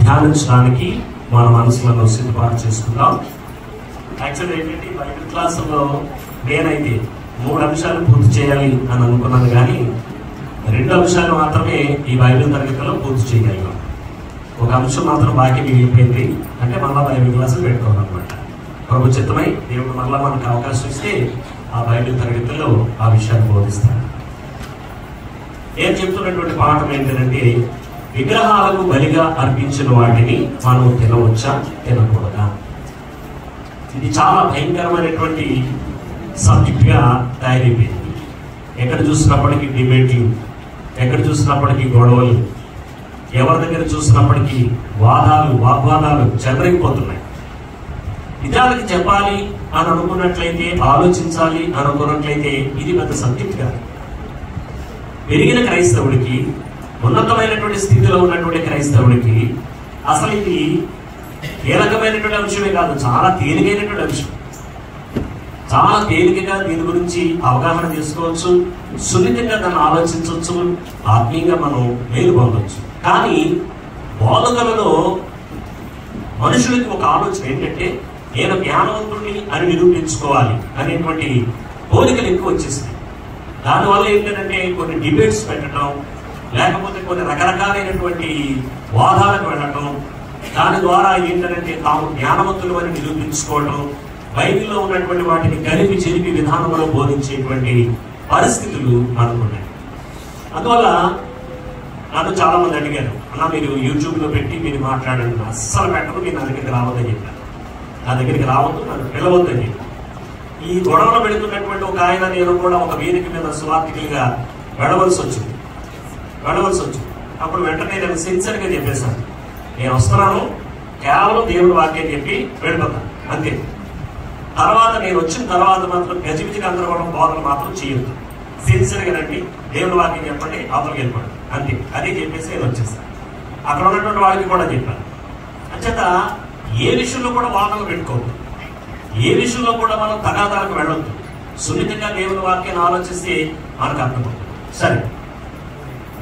ధ్యానించడానికి మన మనసులను సిద్ధపాటు చేసుకుందాం. యాక్చువల్ ఏంటంటే బైబిల్ క్లాసులో నేనైతే 3 అంశాలు పూర్తి చేయాలి అని అనుకున్నాను, కానీ 2 అంశాలు మాత్రమే ఈ బైబిల్ తరగతిలో పూర్తి చేయగలిగాం. ఒక అంశం మాత్రం బాకీ మిగిలిపోయింది, అంటే మళ్ళా బైబిల్ క్లాసులు పెట్టుకోవాలన్నమాట. ప్రభు చిత్తమై దేవుడు మళ్ళా మనకు అవకాశం ఇస్తే ఆ బైబిల్ తరగతిలో ఆ విషయాన్ని బోధిస్తాను. నేను చెప్తున్నటువంటి పాఠం ఏంటంటే, విగ్రహాలకు బలిగా అర్పించిన వాటిని మనం తినవచ్చా తినకూడదా? ఇది చాలా భయంకరమైనటువంటి సబ్జెక్ట్ గా తయారైపోయింది. ఎక్కడ చూసినప్పటికీ డిబేట్లు, ఎక్కడ చూసినప్పటికీ గొడవలు, ఎవరి దగ్గర చూసినప్పటికీ వాగ్వాదాలు చెలరేగిపోతున్నాయి. నిజానికి చెప్పాలి అని అనుకున్నట్లయితే, ఆలోచించాలి అని అనుకున్నట్లయితే ఇది పెద్ద సబ్జెక్ట్ కాదు. పెరిగిన క్రైస్తవుడికి, ఉన్నతమైనటువంటి స్థితిలో ఉన్నటువంటి క్రైస్తవుడికి అసలు ఇది ఏ రకమైనటువంటి అంశమే కాదు, చాలా తేలికైనటువంటి అంశం. చాలా తేలికగా దీని గురించి అవగాహన చేసుకోవచ్చు, సున్నితంగా దాన్ని ఆలోచించవచ్చు, ఆత్మీయంగా మనం మేలు పొందవచ్చు. కానీ బోధకులలో మనుషులకి ఒక ఆలోచన ఏంటంటే, నేను జ్ఞానవంతుడిని అని నిరూపించుకోవాలి అనేటువంటి కోరికలు ఎక్కువ వచ్చేస్తాయి. దానివల్ల ఏంటంటే కొన్ని డిబేట్స్ పెట్టడం, లేకపోతే కొన్ని రకరకాలైనటువంటి వాదాలకు వెళ్ళటం, దాని ద్వారా ఏంటంటే తాము జ్ఞానవంతులు అని నిరూపించుకోవడం, బైబిల్లో ఉన్నటువంటి వాటిని కలిపి చెరిపి విధానంలో బోధించేటువంటి పరిస్థితులు మనకున్నాయి. అందువల్ల నన్ను చాలా మంది అడిగారు, అన్న మీరు యూట్యూబ్లో పెట్టి మీరు మాట్లాడండి. అస్సలు పెట్టదు, మీరు నా దగ్గరికి రావద్దని చెప్పాను. నా దగ్గరికి రావద్దు, నన్ను పిలవద్దని చెప్పాను. ఈ గొడవలు పెడుతున్నటువంటి ఒక ఆయన నేను కూడా ఒక వేదిక మీద సువార్థికులుగా వెళ్ళవలసి వచ్చింది. అప్పుడు వెంటనే నేను సిన్సియర్గా చెప్పేశాను, నేను వస్తున్నాను, కేవలం దేవుడి వాక్యం చెప్పి వెళ్ళిపోతాను అంతే. తర్వాత నేను వచ్చిన తర్వాత మాత్రం గజిబిజి గందరగోళం బోధన మాత్రం చేయొద్దు, సిన్సియర్గా రండి, దేవుడి వాక్యం చెప్పండి, అవతలకి వెళ్ళిపోండి అంతే. అదే చెప్పేసి నేను వచ్చేసాను. అక్కడ ఉన్నటువంటి వాళ్ళకి కూడా చెప్పాను. అంచేత ఏ విషయంలో కూడా వాదనలు పెట్టుకోవద్దు, ఏ విషయంలో కూడా మనం తగాదాలకు వెళ్ళొద్దు. సున్నితంగా దేవుని వాక్యాన్ని ఆలోచిస్తే మనకు అర్థమవుతుంది. సరే,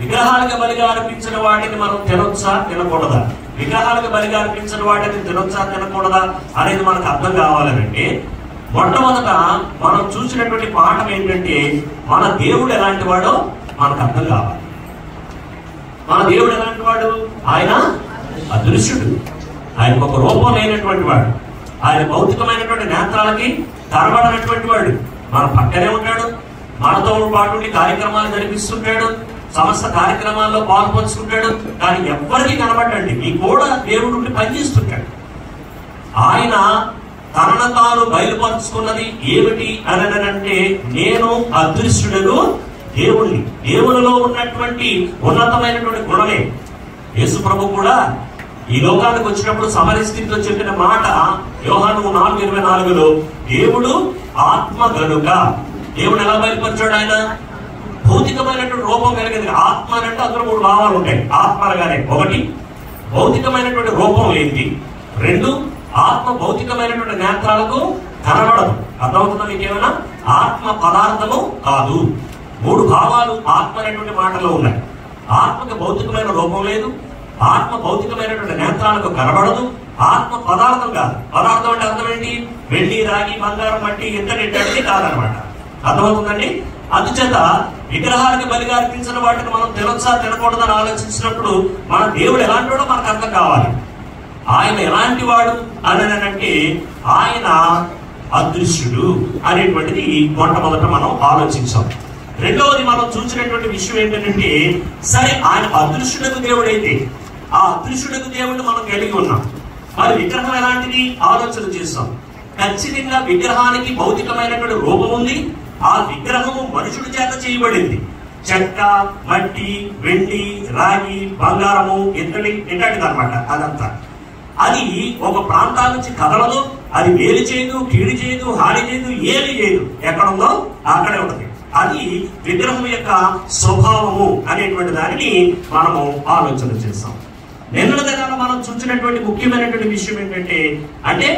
విగ్రహాలకు బలిగా అర్పించిన వాటిని మనం తినొచ్చా తినకూడదా? విగ్రహాలకు బలిగా అర్పించిన వాటిని తినొచ్చా తినకూడదా అనేది మనకు అర్థం కావాలంటే, మొట్టమొదట మనం చూసినటువంటి పాఠం ఏంటంటే, మన దేవుడు ఎలాంటి వాడో మనకు అర్థం కావాలి. మన దేవుడు ఎలాంటి వాడు? ఆయన అదృశ్యుడు, ఆయనకు ఒక రూపం లేనటువంటి వాడు, ఆయన భౌతికమైనటువంటి నేత్రాలకి కనబడనటువంటి వాడు. మన పక్కనే ఉంటాడు, మనతో పాటు కార్యక్రమాలు జరిపిస్తుంటాడు, సమస్త కార్యక్రమాల్లో పాల్పంచుకుంటాడు, కానీ ఎవ్వరికి కనబడండి, మీ కూడా దేవుడు పనిచేస్తుంటాడు. ఆయన తనను తాను బయలుపరుచుకున్నది ఏమిటి అని అంటే, నేను అదృశ్యుడను దేవుణ్ణి. దేవునిలో ఉన్నటువంటి ఉన్నతమైనటువంటి గుణమే. యేసు ప్రభు కూడా ఈ లోకానికి వచ్చినప్పుడు సమర స్థితిలో చెప్పిన మాట యోహాను 4:24లో, దేవుడు ఆత్మ గనుక. దేవుడు ఎలా బయలుపరిచాడు? ఆయన భౌతికమైనటువంటి రూపం కలిగింది. ఆత్మ అంటే అందులో 3 భావాలు ఉంటాయి ఆత్మలుగానే. 1 భౌతికమైనటువంటి రూపం లేనిది, 2 ఆత్మ భౌతికమైనటువంటి నేత్రాలకు కనబడదు. అర్థమవుతుందా మీకేమైనా? ఆత్మ పదార్థము కాదు. 3 భావాలు ఆత్మ అనేటువంటి మాటలో ఉన్నాయి. ఆత్మకు భౌతికమైన రూపం లేదు, ఆత్మ భౌతికమైనటువంటి నేత్రాలకు కనబడదు, ఆత్మ పదార్థం కాదు. పదార్థం అంటే అర్థం ఏంటి? వెండి, రాగి, బంగారం, మట్టి, ఇంతటి కాదనమాట. అర్థమవుతుందండి? అందుచేత విగ్రహానికి బలిగా అర్పించిన వాటిని మనం తినొచ్చా తినకూడదని ఆలోచించినప్పుడు మన దేవుడు ఎలాంటి వాడో మనకు అర్థం కావాలి. ఆయన ఎలాంటి వాడు అని అంటే, ఆయన అదృశ్యుడు అనేటువంటిది మొట్టమొదట మనం ఆలోచించాం. రెండవది మనం చూసినటువంటి విషయం ఏంటంటే, సరే ఆయన అదృశ్యుడకు దేవుడైతే, ఆ అదృశ్యుడకు దేవుడు మనం కలిగి ఉన్నాం. మరి విగ్రహం ఎలాంటిది ఆలోచన చేస్తాం. ఖచ్చితంగా విగ్రహానికి భౌతికమైనటువంటి రూపం ఉంది. ఆ విగ్రహము మనుషుడి చేత చేయబడింది. చెక్క, మట్టి, వెండి, రాగి, బంగారము, ఇట్లాంటిదన్నమాట. అదంతా అది ఒక ప్రాంతాల నుంచి కదలదు, అది మేలు చేయదు, కీడు చేయదు, హాని చేయదు, ఏమి చేయదు. ఎక్కడుందో అక్కడే ఉంటుంది. అది విగ్రహం యొక్క స్వభావము అనేటువంటి దానిని మనము ఆలోచన చేస్తాం. నిన్న దినాన మనం చూసినటువంటి ముఖ్యమైనటువంటి విషయం ఏంటంటే, అంటే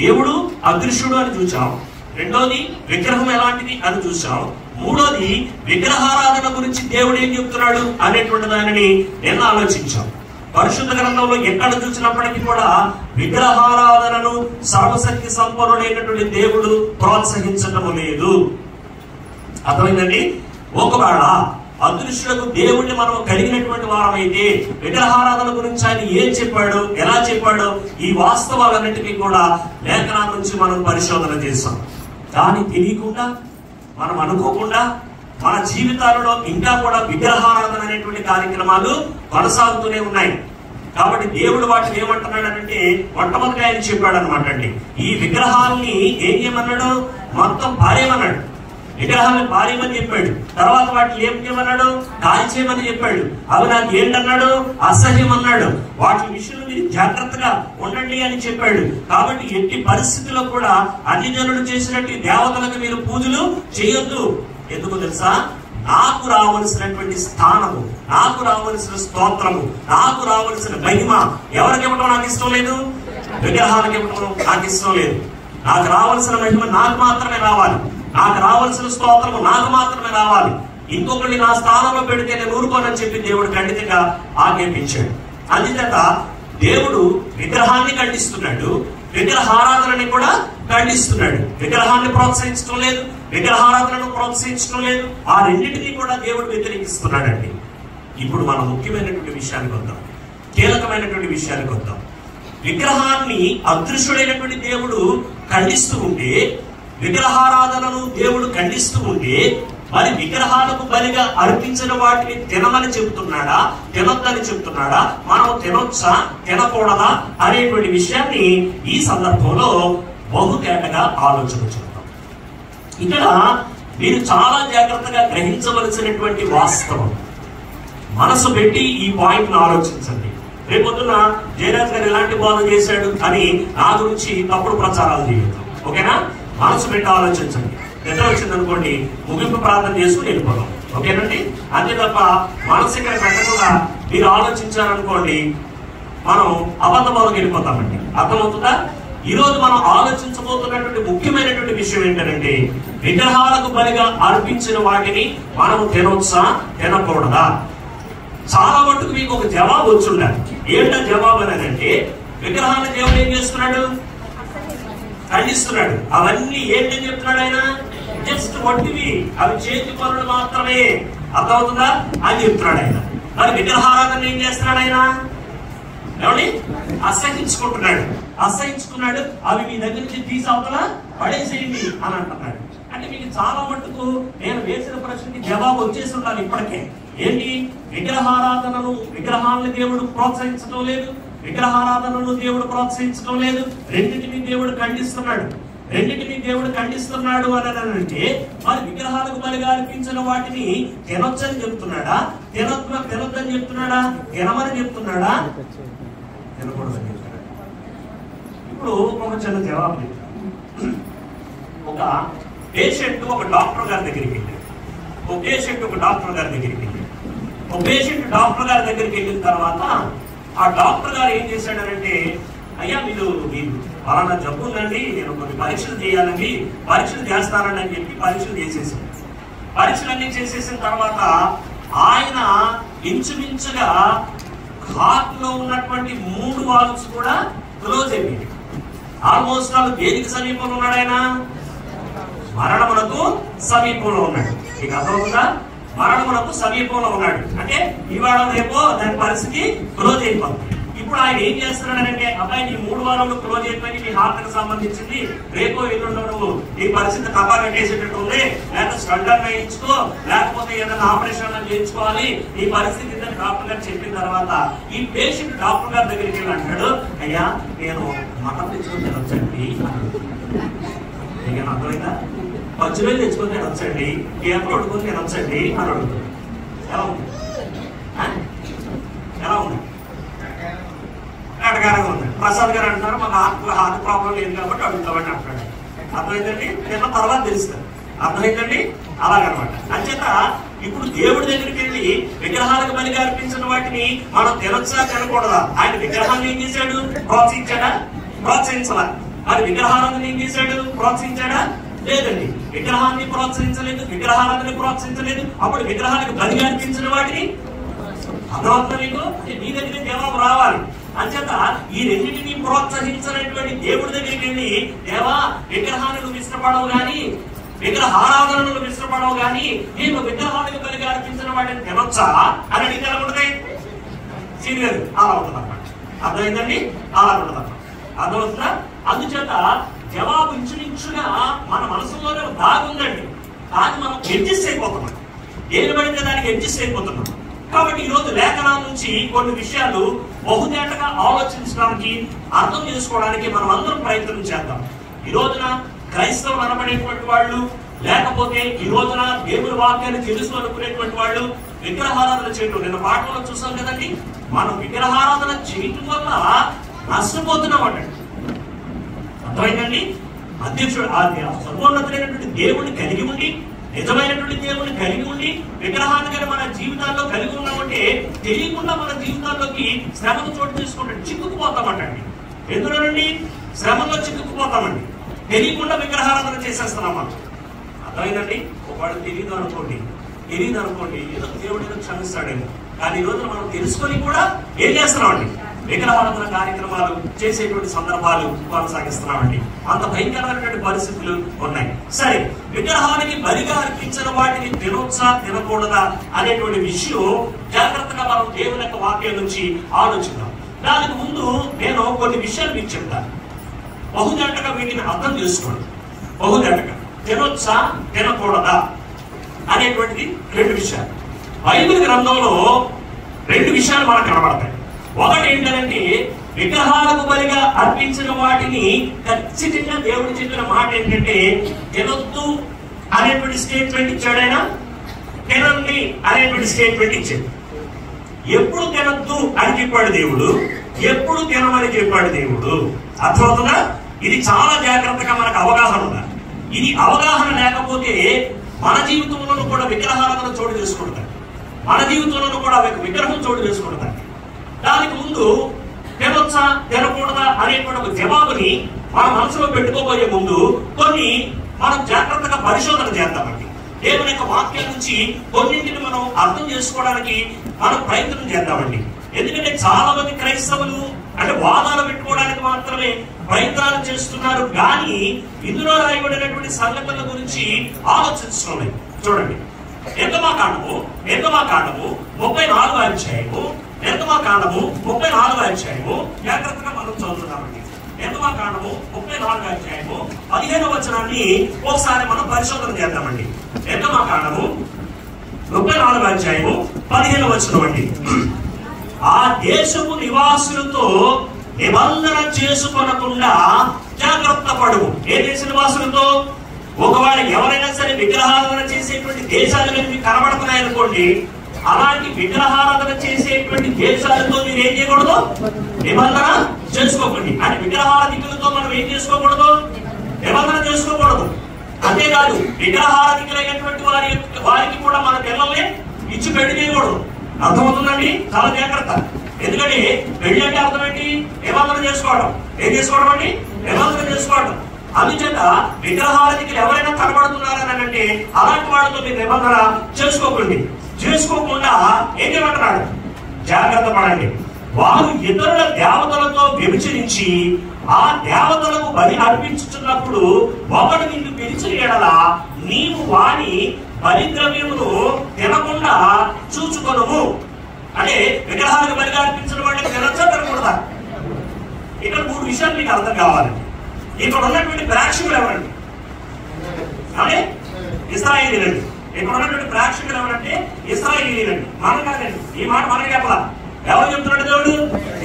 దేవుడు అదృశ్యుడు అని చూసాం, రెండోది విగ్రహం ఎలాంటిది అని చూసాం, మూడోది విగ్రహారాధన గురించి దేవుడు ఏం చెప్తున్నాడు అనేటువంటి దానిని నిన్న ఆలోచించాం. పరిశుద్ధ గ్రంథంలో ఎక్కడ చూసినప్పటికీ కూడా విగ్రహారాధనను సర్వశక్తి సంపన్నుడైనటువంటి దేవుడు ప్రోత్సహించటం లేదు. అర్థమైందండి? ఒకవేళ అదృశ్యులకు దేవుణ్ణి మనం కలిగినటువంటి వారమైతే విగ్రహారాధన గురించి ఆయన ఏం చెప్పాడు, ఎలా చెప్పాడు, ఈ వాస్తవాలన్నిటికీ కూడా లేఖనాల నుంచి మనం పరిశోధన చేస్తాం. కానీ తెలియకుండా, మనం అనుకోకుండా మన జీవితాలలో ఇంకా కూడా విగ్రహారాధన అనేటువంటి కార్యక్రమాలు కొనసాగుతూనే ఉన్నాయి. కాబట్టి దేవుడు వాటిని ఏమంటున్నాడంటే, మొట్టమొదటి ఆయన చెప్పాడు అనమాట అండి, ఈ విగ్రహాలని ఏం చేయమన్నాడు, మొత్తం పారేయమన్నాడు. విగ్రహాన్ని పారేయమని చెప్పాడు. తర్వాత వాటిని ఏం చేయమన్నాడు, కాల్చేయమని చెప్పాడు. అవి నాకు ఏంటన్నాడు, అసహ్యం అన్నాడు. వాటి విషయంలో మీరు జాగ్రత్తగా ఉండండి అని చెప్పాడు. కాబట్టి ఎట్టి పరిస్థితుల్లో కూడా అన్ని జనులు చేసినట్టు దేవతలకు మీరు పూజలు చేయొద్దు. ఎందుకు తెలుసా? నాకు రావలసినటువంటి స్థానము, నాకు రావలసిన స్తోత్రము, నాకు రావలసిన మహిమ ఎవరికి ఇవ్వడం నాకు ఇష్టం లేదు, విగ్రహాలకు ఇవ్వడం నాకు ఇష్టం లేదు. నాకు రావలసిన మహిమ నాకు మాత్రమే రావాలి, నాకు రావాల్సిన స్తోత్రము నాకు మాత్రమే రావాలి. ఇంకొకరిని నా స్థానంలో పెడితే నేను ఊరుకోనని చెప్పి దేవుడు ఖండితంగా ఆజ్ఞాపించాడు. అందుచేత దేవుడు విగ్రహాన్ని ఖండిస్తున్నాడు, విగ్రహారాధనని కూడా ఖండిస్తున్నాడు. విగ్రహాన్ని ప్రోత్సహించడం లేదు, విగ్రహారాధనను ప్రోత్సహించడం లేదు. ఆ రెండింటినీ కూడా దేవుడు వ్యతిరేకిస్తున్నాడండి. ఇప్పుడు మనం ముఖ్యమైనటువంటి విషయానికి వద్దాం, కీలకమైనటువంటి విషయానికి వద్దాం. విగ్రహాన్ని అదృశ్యుడైనటువంటి దేవుడు ఖండిస్తూ ఉంటే, విగ్రహారాధనను దేవుడు ఖండిస్తూ ఉంటే, మరి విగ్రహాలకు బలిగా అర్పించిన వాటిని తినమని చెబుతున్నాడా, తినొద్దని చెబుతున్నాడా, మనం తినొచ్చా తినకూడదా అనేటువంటి విషయాన్ని ఈ సందర్భంలో బహుతేటగా ఆలోచన చేద్దాం. ఇక్కడ మీరు చాలా జాగ్రత్తగా గ్రహించవలసినటువంటి వాస్తవం, మనసు పెట్టి ఈ పాయింట్ ను ఆలోచించండి. రేపొద్దున జయరాజ్ గారు ఎలాంటి బోధ చేశాడు అని నా గురించి తప్పుడు ప్రచారాలు చేయొద్దు. ఓకేనా? మనసు పెట్టి ఆలోచించండి. నిద్ర వచ్చిందనుకోండి, ముగింపు ప్రార్థన చేసుకుని వెళ్ళిపోదాం. ఓకేనండి? అంతే తప్ప మనసు ఇక్కడ పెట్టకుండా మీరు ఆలోచించారనుకోండి, మనం అబద్ధ బోధకు వెళ్ళిపోతామండి. అర్థమవుతుందా? ఈ రోజు మనం ఆలోచించబోతున్నటువంటి ముఖ్యమైనటువంటి విషయం ఏంటంటే, విగ్రహాలకు బలిగా అర్పించిన వాటిని మనం తినొచ్చా తినకూడదా? చాలా మటుకు మీకు ఒక జవాబు వచ్చి ఉండాలి. ఏంటో జవాబు అనేదంటే, విగ్రహాన్ని దేవుడు ఏం చేస్తున్నాడు, ఖండిస్తున్నాడు. అవన్నీ ఏంటని చెప్తున్నాడు ఆయన, జస్ట్ వట్టివి, అవి చేతి పనులు మాత్రమే. అర్థమవుతుందా అని చెప్తున్నాడు ఆయన. మరి విగ్రహారాధన ఏం చేస్తున్నాడు ఆయన, ఏమండి, అసహించుకుంటున్నాడు. అసహించుకున్నాడు, అవి మీ దగ్గర నుంచి తీసి అవతల పడేసేయండి అని అంటున్నాడు. అంటే మీకు చాలా మటుకు నేను వేసిన ప్రశ్నకి జవాబు వచ్చేసి ఉండాలి ఇప్పటికే. ఏంటి? విగ్రహారాధనను, విగ్రహాలను దేవుడు ప్రోత్సహించడం లేదు, విగ్రహారాధనను దేవుడు ప్రోత్సహించడం లేదు. రెండింటిని దేవుడు ఖండిస్తున్నాడు. రెండింటిని దేవుడు ఖండిస్తున్నాడు అని అంటే, మరి విగ్రహాలకు బలిగా అర్పించిన వాటిని తినొచ్చని చెప్తున్నాడా, తినొద్దని చెప్తున్నాడా, తినమని చెప్తున్నాడా, తినకూడదని చెప్తున్నాడా? ఇప్పుడు ఒక చిన్న జవాబు చెప్తాను. ఒక పేషెంట్ ఒక డాక్టర్ గారి దగ్గరికి వెళ్ళాడు. ఒక పేషెంట్ ఒక డాక్టర్ గారి దగ్గరికి వెళ్ళాడు. ఒక పేషెంట్ డాక్టర్ గారి దగ్గరికి వెళ్ళిన తర్వాత ఆ డాక్టర్ గారు ఏం చేశాడంటే, అయ్యా మీరు ఫలానా జబ్బు ఉందండి, నేను కొన్ని పరీక్షలు చేయాలండి, పరీక్షలు చేస్తానండి అని చెప్పి పరీక్షలు చేసేసాడు. పరీక్షలన్నీ చేసేసిన తర్వాత ఆయన ఇంచుమించుగా హార్ట్ లో ఉన్నటువంటి 3 వాల్వ్స్ కూడా క్లోజ్ అయిపోయింది. ఆల్మోస్ట్ వాళ్ళు దేనికి సమీపంలో ఉన్నాడు ఆయన, మరణమునకు సమీపంలో ఉన్నాడు. మీకు అర్థమవుతుందా? మరణమునకు సమీపంలో ఉన్నాడు అంటే ఇవాళ రేపో దాని పరిస్థితి క్లోజ్ అయిపోతుంది. ఇప్పుడు ఆయన ఏం చేస్తున్నాడంటే, అబ్బాయి నీ 3 వారాలు క్లోజ్ అయిపోయి నీ హార్ట్ కి సంబంధించింది, రేపో ఎల్లుండో నువ్వు నీ పరిస్థితి కపా కట్టేసేటట్టు ఉంది, లేకపోతే స్టండర్ వేయించుకో, లేకపోతే ఏదైనా ఆపరేషన్ చేయించుకోవాలి, నీ పరిస్థితి ఇద్దరు డాక్టర్ గారు చెప్పిన తర్వాత ఈ పేషెంట్ డాక్టర్ గారి దగ్గరికి వెళ్ళి అంటాడు, అయ్యా నేను మటన్ తెచ్చుకుని తినొచ్చండి. అర్థమైందా? పచ్చివేలు తెచ్చుకొని తినొచ్చండి, కేపలు వండుకొని తినొచ్చండి అని అడుగుతుంది. ఎలా ఉంది? ఎలా ఉంది? అడగారంగా ఉంది. ప్రసాద్ గారు అంటున్నారు, మాకు హార్ట్ ప్రాబ్లం లేదు కాబట్టి అడుగుతామని అంటాడు. అర్థమైందండి? తిన్న తర్వాత తెలుస్తుంది. అర్థమైందండి? అలాగనమాట. అంచేత ఇప్పుడు దేవుడి దగ్గరికి వెళ్ళి విగ్రహాలకు బలిగా అర్పించిన వాటిని మనం తినొచ్చా తినకూడదా? ఆయన విగ్రహాన్ని ఏం చేశాడు? ప్రోత్సహించాడా? ప్రోత్సహించాలా? మరి విగ్రహాలను ఏం చేశాడు? ప్రోత్సహించాడా? లేదండి. విగ్రహాన్ని ప్రోత్సహించలేదు, విగ్రహాలను ప్రోత్సహించలేదు. అప్పుడు విగ్రహాలకు బలిగా అర్పించిన వాటిని అర్థమవుతుందా మీకు? మీ దగ్గర జవాబు రావాలి. అంచేత ఈ రెండింటినీ ప్రోత్సహించినటువంటి దేవుడి దగ్గరికి వెళ్ళి, దేవా విగ్రహాలను ఇష్టపడవు గాని, విగ్రహారాధనలు ఇష్టపడవు గాని, నేను విగ్రహాలకు కలిగి అర్పించిన వాటిని తినొచ్చా అని అడిగితే ఎలా ఉంటాయి? సీనియర్ అలా ఉంటుంది అన్నమాట. అర్థమైందండి? అలా ఉంటుంది అన్నమాట. అర్థమవుతుందా? అందుచేత జవాబు ఇంచుమించుగా మన మనసులోనే దాగుందండి. దాన్ని మనం అడ్జస్ట్ అయిపోతున్నాం. ఏది పడితే దానికి అడ్జస్ట్ అయిపోతున్నాం. కాబట్టి ఈ రోజు లేఖనాల నుంచి కొన్ని విషయాలు బహుతేటగా ఆలోచించడానికి, అర్థం చేసుకోవడానికి మనం అందరం ప్రయత్నం చేద్దాం. ఈ రోజున క్రైస్తవులు అనబడేటువంటి వాళ్ళు, లేకపోతే ఈ రోజున దేవుని వాక్యాన్ని తెలుసు అనుకునేటువంటి వాళ్ళు విగ్రహారాధన చేయటం. నిన్న పాఠంలో చూసాం కదండి, మనం విగ్రహారాధన చేయటం వల్ల నష్టపోతున్నాం అండి. అర్థమైందండి? అధ్యక్షుడు సర్వోన్నతులైనటువంటి దేవుడిని కలిగి ఉండి, నిజమైనటువంటి దేవుడిని కలిగి ఉండి, విగ్రహాన్ని కానీ మన జీవితాల్లో కలిగి ఉన్నామంటే తెలియకుండా మన జీవితాల్లోకి శ్రమను చోటు తీసుకుంటే చిక్కుకుపోతామంటండి. ఎందులోనండి? శ్రమలో చిక్కుకుపోతామండి. తెలియకుండా విగ్రహారాధన చేసేస్తున్నాం. అర్థమైందండి? ఒకవాడు తెలియదు అనుకోండి, ఏదో దేవుడు ఏదో క్షమిస్తాడేమో. కానీ ఈ రోజు మనం తెలుసుకొని కూడా ఏం చేస్తున్నామండి? విగ్రహారాధన కార్యక్రమాలు చేసేటువంటి సందర్భాలు కొనసాగిస్తున్నామండి. అంత భయంకరమైనటువంటి పరిస్థితులు ఉన్నాయి. సరే, విగ్రహానికి బలిగా అర్పించిన వాటిని తినొచ్చా తినకూడదా అనేటువంటి విషయం జాగ్రత్తగా మనం దేవుని యొక్క వాక్యం నుంచి ఆలోచిద్దాం. దానికి ముందు నేను కొన్ని విషయాలు మీకు చెప్తాను. బహుజంటగా వీటిని అర్థం చేసుకోండి. బహుజంటగా తినొచ్చా తినకూడదా అనేటువంటిది రెండు విషయాలు. బైబిల్ గ్రంథంలో రెండు విషయాలు మనకు కనబడతాయి. ఒకటి ఏంటంటే, విగ్రహాలకు బలిగా అర్పించిన వాటిని ఖచ్చితంగా దేవుడు చెప్పిన మాట ఏంటంటే తినొద్దు అనేటువంటి స్టేట్మెంట్ ఇచ్చాడు ఆయన. తినండి అనేటువంటి స్టేట్మెంట్ ఇచ్చాడు. ఎప్పుడు తినొద్దు అని చెప్పాడు దేవుడు, ఎప్పుడు తినమని చెప్పాడు దేవుడు. అర్థమవుతుందా? ఇది చాలా జాగ్రత్తగా మనకు అవగాహన ఉండాలి. ఇది అవగాహన లేకపోతే మన జీవితంలో కూడా విగ్రహారాధన చోటు చేసుకుంటారు. మన జీవితంలో కూడా విగ్రహం చోటు చేసుకుంటారు. దానికి ముందు తినొచ్చా తినకూడదా అనేటువంటి ఒక జవాబుని మన మనసులో పెట్టుకోబోయే ముందు కొన్ని మనం జాగ్రత్తగా పరిశోధన చేద్దామండి. దేవుని యొక్క వాక్యం నుంచి కొన్నింటిని మనం అర్థం చేసుకోవడానికి మనం ప్రయత్నం చేద్దామండి. ఎందుకంటే చాలా మంది క్రైస్తవులు అంటే వాదాలు పెట్టుకోవడానికి మాత్రమే ప్రయత్నాలు చేస్తున్నారు, కానీ ఇందులో రాయబడినటువంటి సంఘటనల గురించి ఆలోచిస్తున్నాయి. చూడండి, నిర్గమాకాండము 34వ అధ్యాయము, నిర్గమాకాండము 34వ అధ్యాయము జాగ్రత్తగా మనం చదువుతున్నామండి. నిర్గమాకాండము 34వ అధ్యాయము 15వ వచనాన్ని ఒకసారి మనం పరిశోధన చేద్దామండి. నిర్గమాకాండము 34వ అధ్యాయము 15వ వచనం అండి. ఆ దేశపు నివాసులతో నిబంధన చేసుకొనకుండా జాగ్రత్త పడుము. ఏ దేశ నివాసులతో? ఒకవేళ ఎవరైనా సరే విగ్రహారాధన చేసేటువంటి దేశాలు మీకు కనబడుతున్నాయనుకోండి, అలాంటి విగ్రహారాధన చేసేటువంటి దేశాలతో మీరు ఏం చేయకూడదు? నిబంధన చేసుకోకండి. అంటే విగ్రహారాధికులతో మనం ఏం చేసుకోకూడదు? నిబంధన చేసుకోకూడదు. అంతేకాదు, విగ్రహారాధికులైనటువంటి వారికి కూడా మన పిల్లల్ని ఇచ్చి పెళ్లి చేయకూడదు. అర్థమవుతుందండి? చాలా జాగ్రత్త. ఎందుకంటే పెళ్లి అంటే అర్థం ఏంటి? నిబంధన చేసుకోవడం. ఏం చేసుకోవడం అండి? నిబంధన చేసుకోవడం. అందుచేత విగ్రహారాధికులు ఎవరైనా కనబడుతున్నారని అంటే అలాంటి వాళ్ళతో మీరు నిబంధన చేసుకోకండి. చేసుకోకుండా ఏం చేయమంటున్నాడు? జాగ్రత్త పడండి. వారు ఇతరుల దేవతలతో వ్యభిచరించి ఆ దేవతలకు బలి అర్పించుతున్నప్పుడు ఒకడు నిన్ను పిలిచిన ఎడల నీవు వాని బలిద్రవ్యమును తినకుండా చూచుకొనుము. అంటే విగ్రహాలకు బలిగా అర్పించిన వాటిని తినచ్చా తినకూడదా? ఇక్కడ మూడు విషయాలు మీకు అర్థం కావాలండి. ఇక్కడ ఉన్నటువంటి ప్రేక్షకులు ఎవరండి? అంటే ఇశ్రాయేలీలండి. ఇక్కడ ఉన్నటువంటి ప్రేక్షకులు ఎవరంటే ఇశ్రాయేలీలండి. మనం కాదండి. ఈ మాట మనకి చెప్పాలా? ఎవరు చెప్తున్నాడు? దేవుడు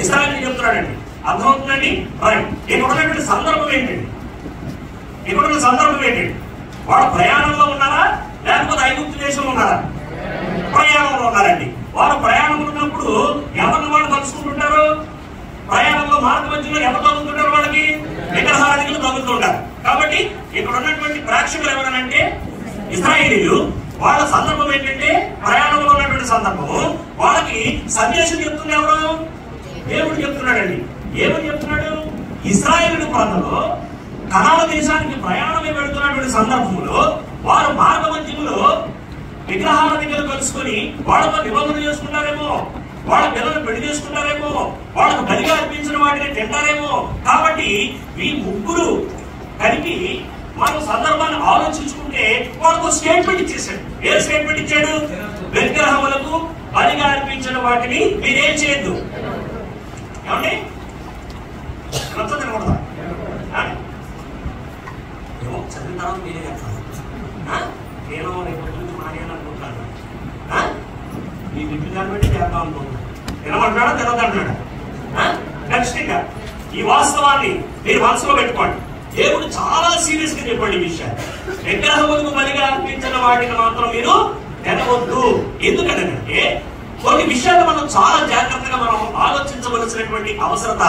ఇశ్రాయేలీలు చెప్తున్నాడండి. అర్థమవుతుందండి? ఇక్కడ ఉన్నటువంటి సందర్భం ఏంటండి? ఇక్కడ ఉన్న సందర్భం ఏంటండి? వాడు ప్రయాణంలో ఉన్నారా లేకపోతే ఐగుప్తు దేశంలో ఉన్నారా? ప్రయాణంలో ఉన్నారండి. వారు ప్రయాణంలో ఉన్నప్పుడు ఎవరిని వాళ్ళు కలుసుకుంటుంటారు? ప్రయాణంలో మార్గ మధ్యలో ఎవరు తగులుతుంటారు? వాళ్ళకి విగ్రహారాధికులు తగులుతుంటారు. కాబట్టి ఇక్కడ ఉన్నటువంటి ప్రేక్షకులు ఎవరనంటే ఇశ్రాయేలీలు. వాళ్ళ సందర్భం ఏంటంటే ప్రయాణంలో ఉన్నటువంటి సందర్భము. వాళ్ళకి సందేశం చెప్తుంది ఎవరు? దేవుడు చెప్తున్నాడండి. ఏమని చెప్తున్నాడు? ఇశ్రాయేలు ప్రాంతంలో కనాను దేశానికి ప్రయాణమే పెడుతున్నటువంటి సందర్భంలో వారు మార్గ మధ్యలో విగ్రహారాధికులు కలుసుకొని వాళ్ళతో నిబంధన చేసుకుంటారేమో. వాళ్ళ పిల్లలు పెళ్లి చేసుకుంటారేమో, వాళ్ళకు బలిగా అర్పించిన వాటిని తింటారేమో. కాబట్టి ఈ ముగ్గురు కలిపి మనం సందర్భాన్ని ఆలోచించుకుంటే వాళ్ళకు స్టేట్మెంట్ ఇచ్చేసాడు. ఏ స్టేట్మెంట్ ఇచ్చాడు? విగ్రహములకు బలిగా అర్పించిన వాటిని మీరేం చేయొద్దు. ఏమండి తినకూడదా? ఏమో చదివిన తర్వాత మీరే చెప్తాను. నేను రేపు గురించి మానేయాలనుకుంటున్నాను. మీ ఇంటి దాన్ని బట్టి చేద్దాం అనుకుంటున్నాను. తినమంటాడా తినదంటాడా? నెక్స్ట్ ఇంకా ఈ వాస్తవాన్ని మీరు మనసులో పెట్టుకోండి. దేవుడు చాలా సీరియస్ గా చెప్పండి ఈ విషయాన్ని. విగ్రహములకు బలిగా అర్పించిన వాటిని మాత్రం మీరు తినవద్దు. ఎందుకంటే కొన్ని విషయాలు మనం చాలా జాగ్రత్తగా మనం ఆలోచించవలసినటువంటి అవసరత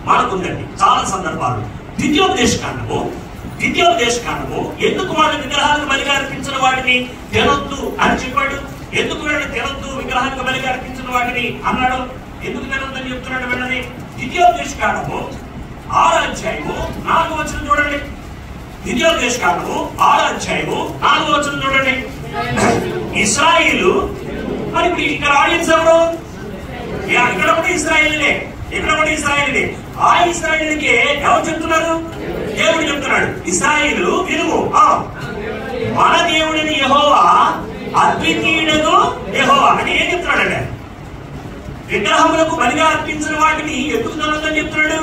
మనకుందండి. చాలా సందర్భాలు ద్వితీయోపదేశ కాండము ఎందుకు వాళ్ళ విగ్రహాలకు బలిగా అర్పించిన వాటిని తినొద్దు అని చెప్పాడు? ఎందుకు వీళ్ళని తినొద్దు విగ్రహాలకు బలిగా అర్పించిన వాటిని అన్నాడు? ఎందుకు తినొద్దు అని చెప్తున్నాడు? వీళ్ళని ద్వితీయోపదేశ కాండము 6వ అధ్యాయము 4వ వచనం చూడండి. ద్వితీయోపదేశ కాండము 6వ అధ్యాయము 4వ వచనం చూడండి. ఇశ్రాయేలు మరి ఇప్పుడు ఇక్కడ ఆడియన్స్ ఎవరు? ఇక్కడ కూడా ఇశ్రాయేలులే, ఇక్కడ కూడా ఇశ్రాయేలులే. ఆ ఇశ్రాయేలుకి ఎవరు చెప్తున్నారు? దేవుడు చెప్తున్నాడు. ఇశ్రాయేలు వినుము, మన దేవుడిని యెహోవా అద్వితీయుడగు యెహోవా అని ఏం చెప్తున్నాడండి? విగ్రహములకు బలిగా అర్పించిన వాటిని ఎందుకు తినొద్దని చెప్తున్నాడు?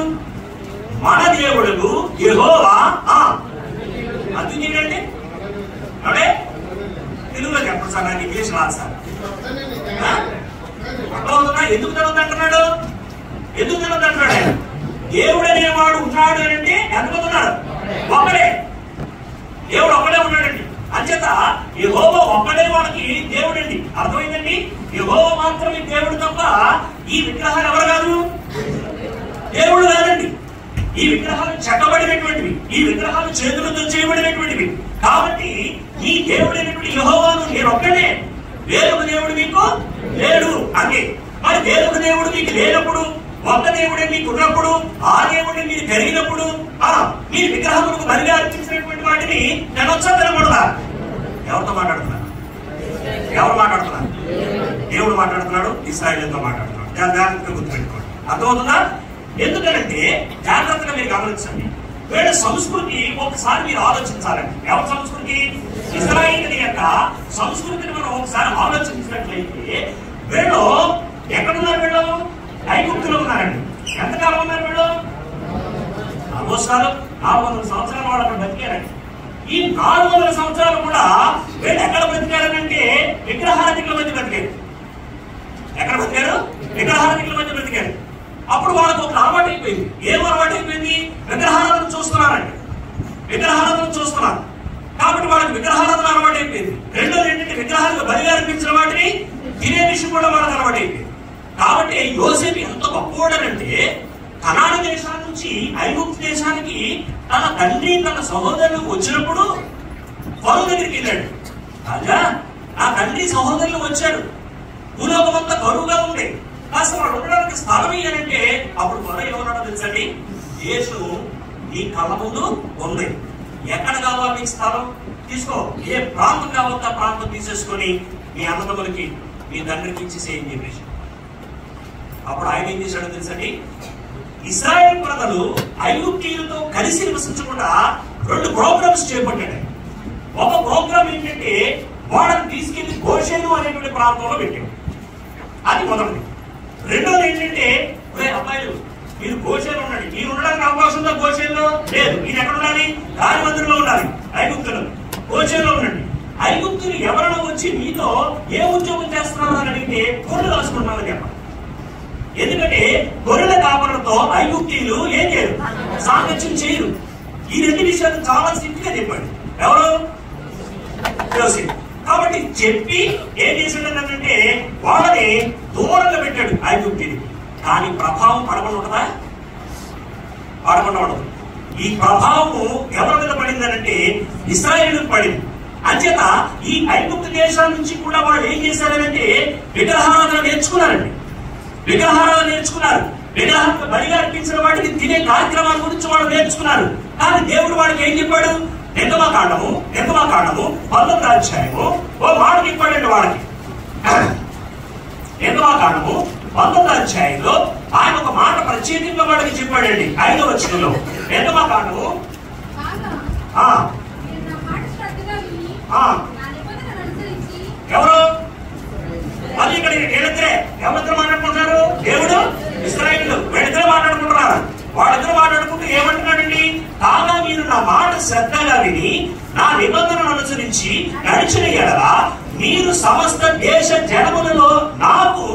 మన దేవుడుకు యెహోవా అద్వితీయుడు అంటే అంటే తెలుగులో చెప్పండి సార్, నాకు ఇంగ్లీష్ రాదు సార్. అర్థమవుతుందా? ఎందుకు తినొద్దు అంటున్నాడు? ఎందుకు తినొద్దు అంటున్నాడు? ఆయన దేవుడు అనేవాడు ఉన్నాడు అంటే ఎంతమంది ఉన్నాడు? ఒక్కడే. దేవుడు ఒక్కడే ఉన్నాడండి. అంచేత యెహోవా ఒక్కడే వాళ్ళకి దేవుడండి. అర్థమైందండి? యెహోవా మాత్రమే దేవుడు తప్ప ఈ విగ్రహాలు ఎవరు కాదు, దేవుడు కాదండి. ఈ విగ్రహాలు చెక్కబడినటువంటివి, ఈ విగ్రహాలు చేతులతో చేయబడినటువంటివి. కాబట్టి ఈ దేవుడైనటువంటి యెహోవాను నేను ఒక్కడే, వేరొక దేవుడు మీకు లేడు అంతే. మరి వేరొక దేవుడు మీకు లేనప్పుడు, ఒక్క దేవుడే మీకు ఉన్నప్పుడు, ఆ దేవుడిని మీరు జరిగినప్పుడు మీరు విగ్రహములకు బలిగా అర్పించినటువంటి వాటిని తినొచ్చా తినకూడదా? ఎవరితో మాట్లాడుతున్నారు? ఎవరు మాట్లాడుతున్నారు? దేవుడు మాట్లాడుతున్నాడు, ఇశ్రాయేలుతో మాట్లాడుతున్నాడు. జాగ్రత్తగా గుర్తుపెట్టుకోండి. అర్థమవుతుందా? ఎందుకంటే జాగ్రత్తగా మీరు గమనించండి. వీళ్ళ సంస్కృతి ఒకసారి మీరు ఆలోచించాలండి. ఎవరి సంస్కృతి? ఇశ్రాయేలు యొక్క సంస్కృతిని మనం ఒకసారి ఆలోచించినట్లయితే వీళ్ళు ఎక్కడున్నారు? వీళ్ళు ఐగుప్తులో ఉన్నారండి. ఎంతకాలం ఉన్నారు వీళ్ళు? ఆల్మోస్ట్ 400 సంవత్సరాలు వాళ్ళు అక్కడ బతికారండి. ఈ 400 సంవత్సరాలు కూడా వీళ్ళు ఎక్కడ బతికారనంటే విగ్రహారాధికుల మధ్య బతికారు. ఎక్కడ బతికారు? విగ్రహారాధికుల మధ్య బతికారు. అప్పుడు వాళ్ళకు ఒక అలవాటు అయిపోయింది. ఏం అలవాటు అయిపోయింది? విగ్రహారాధన చూస్తున్నారండి. విగ్రహారాధన చూస్తున్నారు కాబట్టి వాళ్ళకి విగ్రహారాధన అలవాటు అయిపోయింది. రెండోది ఏంటంటే విగ్రహాలకు బలిగా అర్పించిన వాటిని తినే విషయం కూడా వాళ్ళకి అలవాటు అయిపోయింది. కాబట్టి యోసేపు ఎంత గొప్పవాడనంటే కనాను దేశం నుంచి ఐగుప్తు దేశానికి తన తండ్రి తన సహోదరులు వచ్చినప్పుడు ఫరో దగ్గరికి వెళ్ళాడు. రాజా, నా తండ్రి సహోదరులు వచ్చాడు, భూలోకం అంతా కరువుగా ఉంది, కాస్త వాడు ఉండడానికి స్థలం ఇయ్యాలంటే అప్పుడు ఫరో ఏమన్నాడో తెలుసండి? యేసు నీ కళ్ళ ముందు ఉంది, ఎక్కడ కావాలి నీకు స్థలం తీసుకో, ఏ ప్రాంతం కావాలో ఆ ప్రాంతం తీసేసుకొని మీ అన్నదమ్ములకి మీ తండ్రికి ఇచ్చేసేయని చెప్పేసి. అప్పుడు ఆయన ఏం చేశాడో తెలుసండి? ఇశ్రాయేల్ ప్రజలు ఐగుప్తీయులతో కలిసి నివసించకుండా 2 ప్రోగ్రామ్స్ చేపట్టాడు. ఒక ప్రోగ్రామ్ ఏంటంటే వాళ్ళని తీసుకెళ్లి గోషెను అనేటువంటి ప్రాంతంలో పెట్టాడు. అది మొదటిది. రెండోది ఏంటంటే అబ్బాయిలు మీరు గోషెలో ఉండండి, మీరు ఉండడానికి అవకాశం ఉందా? గోషెల్లో లేదు. మీరు ఎక్కడ ఉండాలి? దాని మందిరంలో ఉండాలి. ఐగుప్తులు గోషెలో ఉండండి. ఐగుప్తులు ఎవరైనా వచ్చి మీతో ఏ ఉద్యోగం చేస్తున్నారు అని అడిగితే గొర్రెలు రాసుకుంటున్నారని చెప్పండి. ఎందుకంటే గొర్రెల కాపరులతో ఐగుప్తీయులు ఏం చేయరు? సాంగత్యం చేయరు. ఈ 2 విషయాలు చాలా స్ట్రిక్ట్ గా చెప్పాడు. ఎవరు? యోసేపు. కాబట్టి చెప్పి ఏం చేశాడంటే వాళ్ళని దూరంగా పెట్టాడు ఐగుప్తీయులు. కానీ ప్రభావం పడకుండా ఉంటుందా? పడకుండా ఉండదు. ఈ ప్రభావము ఎవరి మీద పడిందనంటే ఇశ్రాయేలుకు పడింది. అంచేత ఈ ఐగుప్తు దేశాల నుంచి కూడా వాళ్ళు ఏం చేశారంటే విగ్రహారాధన నేర్చుకున్నారండి. విగ్రహారాధన నేర్చుకున్నారు. విగ్రహానికి బలిగా అర్పించిన వాటిని తినే కార్యక్రమాల గురించి వాళ్ళు నేర్చుకున్నారు. కానీ దేవుడు వాళ్ళకి ఏం చెప్పాడు? నిర్గమకాండము 19వ అధ్యాయము ఓ మాట చెప్పాడండి వాళ్ళకి. నిర్గమకాండము 19వ అధ్యాయంలో ఆయన ఒక మాట ప్రత్యేకంగా వాడికి చెప్పాడండి. 5వ వచనంలో ఎంత మాట్లాడము ఎవరు మరి ఇక్కడ ఎవరిద్దరు మాట్లాడుకుంటున్నారు? దేవుడు ఇశ్రాయేలు వీళ్ళిద్దరు మాట్లాడుకుంటున్నారు. వాళ్ళిద్దరు మాట్లాడుకుంటూ ఏమంటున్నాడండి? కాగా మీరు నా మాట శ్రద్ధగా విని నా నిబంధనను అనుసరించి నడిచిన ఎడల మీరు సమస్త దేశ జనములలో నాకు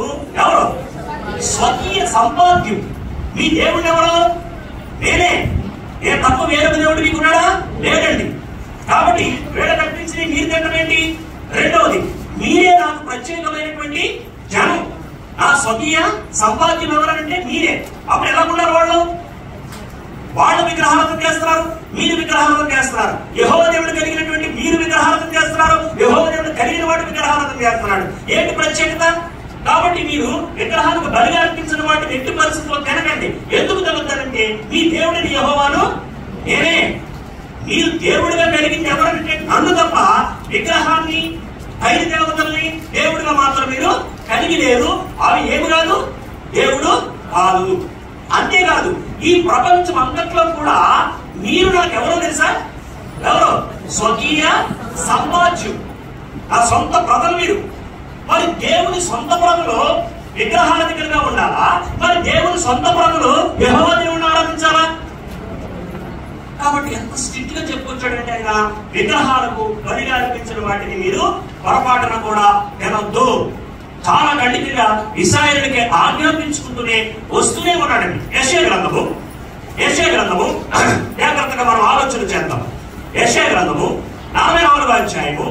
ఎవరు స్వకీయ సంపాద్యం. మీ దేవుడు ఎవరు? నేనే. నేను తప్ప వేరొక దేవుడు మీకున్నాడా? లేదండి. కాబట్టి వీళ్ళ కనిపించి మీరు తినడం ఏంటి? రెండవది, మీరే నాకు ప్రత్యేకమైనటువంటి జనం, నా స్వకీయ సంపాద్యం ఎవరంటే మీరే. అప్పుడు ఎలా ఉన్నారు వాళ్ళు? వాళ్ళు విగ్రహారాధన చేస్తున్నారు, మీరు విగ్రహారాధన చేస్తున్నారు. యెహోవా దేవుడు కలిగినటువంటి మీరు విగ్రహారాధన చేస్తున్నారు, యెహోవా దేవుడు కలిగిన వాడు విగ్రహారాధన చేస్తున్నాడు. ఏంటి ప్రత్యేకత? కాబట్టి మీరు విగ్రహాలకు బలిగా అర్పించిన వాటిని ఎట్టి పరిస్థితుల్లో తినకండి. ఎందుకు తినొద్దంటే మీ దేవుడిని యెహోవాను నేనే. మీరు దేవుడిగా కలిగింది ఎవరంటే నన్ను తప్ప విగ్రహాన్ని ఐదు దేవతల్ని దేవుడిగా మాత్రం మీరు కలిగి లేరు. అవి ఏమి కాదు, దేవుడు కాదు. అంతేకాదు, ఈ ప్రపంచం అంతట్లో కూడా మీరు నాకు ఎవరో తెలుసా? ఎవరో స్వకీయ సంపాద్యం, నా సొంత ప్రజలు మీరు. మరి దేవుని సొంత ప్రజలు విగ్రహారాధికులుగా ఉండాలా? మరి దేవుని సొంత ప్రజలు యెహోవా దేవుడిని ఆరాధించాలా? కాబట్టి ఎంత స్ట్రిక్ట్ గా చెప్పుకొచ్చాడంటే ఆయన, విగ్రహాలకు బలిగా అర్పించిన వాటిని మీరు పొరపాటున కూడా తినొద్దు. చాలా గట్టిగా ఇశ్రాయేలుకి ఆజ్ఞాపించుకుంటూనే వస్తూనే ఉన్నాడండి. యెషయా గ్రంథము జాగ్రత్తగా మనం ఆలోచన చేద్దాం. యెషయా గ్రంథము 44వ అధ్యాయము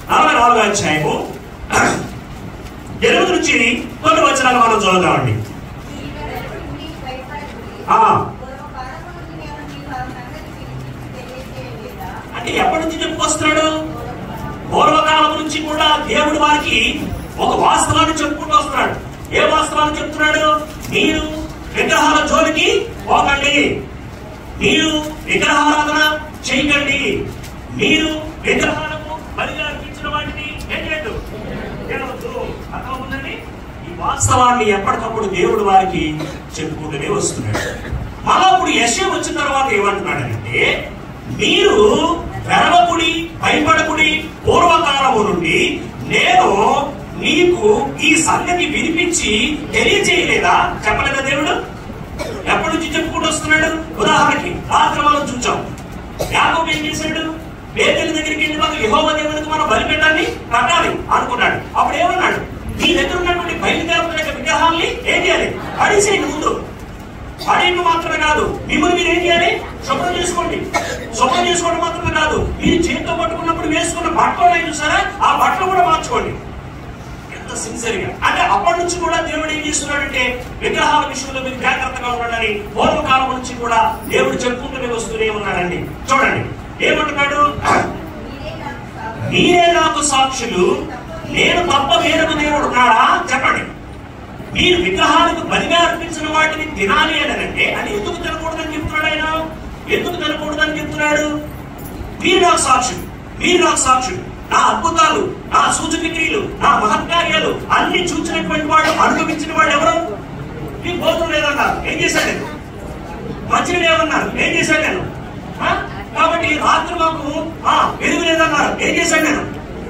44వ అధ్యాయము 8 నుంచి కొన్ని వచనాలు మనం చదువుతామండి. అంటే ఎప్పటి నుంచి చెప్పుకొస్తున్నాడు? పూర్వకాలం నుంచి కూడా దేవుడు వారికి ఒక వాస్తవాన్ని చెప్పుకుంటూ వస్తున్నాడు. ఏ వాస్తవాన్ని చెప్తున్నాడు? మీరు విగ్రహాల జోలికి పోకండి, మీరు విగ్రహారాధన చేయకండి, మీరు విగ్రహాలకు బలిగా అర్పించిన వాటిని ఏంటంటే అర్థమవుతుందండి. ఈ వాస్తవాన్ని ఎప్పటికప్పుడు దేవుడు వారికి చెప్పుకుంటూనే వస్తున్నాడు. మళ్ళా ఇప్పుడు యెషయా వచ్చిన తర్వాత ఏమంటున్నాడంటే, మీరు వెరవకుడి, భయపడకుడి, పూర్వకాలము నుండి నేను నీకు ఈ సంగతి వినిపించి తెలియజేయలేదా? చెప్పలేదా దేవుడు? ఎప్పటి నుంచి చెప్పుకుంటూ వస్తున్నాడు? ఉదాహరణకి రాత్రి మనం చూచాం, యాకోబు ఏం చేశాడు? బేతేలు దగ్గరికి వెళ్ళి మనం యెహోవా దేవునికి మనం బలిపీఠాన్ని కట్టాలి అనుకున్నాడు. అప్పుడు ఏమన్నాడు? మీ దగ్గర ఉన్నటువంటి బయలుదేరుతున్న యొక్క విగ్రహాల్ని ఏం చేయాలి? పడేసేయండి. ముందు పడేయండి మాత్రమే కాదు, మిమ్మల్ని మీరు ఏం చేయాలి? శుభ్రం చేసుకోండి. శుభ్రం చేసుకోవడం మాత్రమే కాదు, మీరు చేతితో పట్టుకున్నప్పుడు వేసుకున్న బట్టలు చూసారా, ఆ బట్టలు కూడా మార్చుకోండి. ఎంత సిన్సియర్ గా. అంటే అప్పటి నుంచి కూడా దేవుడు ఏం చేస్తున్నాడంటే, విగ్రహాల విషయంలో మీరు జాగ్రత్తగా ఉండాలని పూర్వకాలం నుంచి కూడా దేవుడు చెప్పుకుంటూనే వస్తూనే ఉన్నాడండి. చూడండి ఏమంటున్నాడు? మీరే నాకు సాక్షులు, నేను తప్ప వేరొక దేవుడు ఉన్నాడా? చెప్పండి. మీరు విగ్రహాలకు బలిగా అర్పించిన వాటిని తినాలి అని అంటే అది ఎందుకు తినకూడదని చెప్తున్నాడు ఆయన? ఎందుకు తినకూడదని చెప్తున్నాడు? మీరు నాకు సాక్షులు, మీరు నాకు సాక్షులు. నా అద్భుతాలు, నా సూచక క్రియలు, నా మహత్కార్యాలు అన్ని చూసినటువంటి వాడు, అనుభవించిన వాడు ఎవరు? మీ భోజనం లేదన్నారు, ఏం చేశాడు నేను? మంచిగా లేవన్నారు, ఏం చేశాడు నేను? కాబట్టి రాత్రి మాకు వెలుగు లేదన్నారు, ఏం చేశాడు నేను?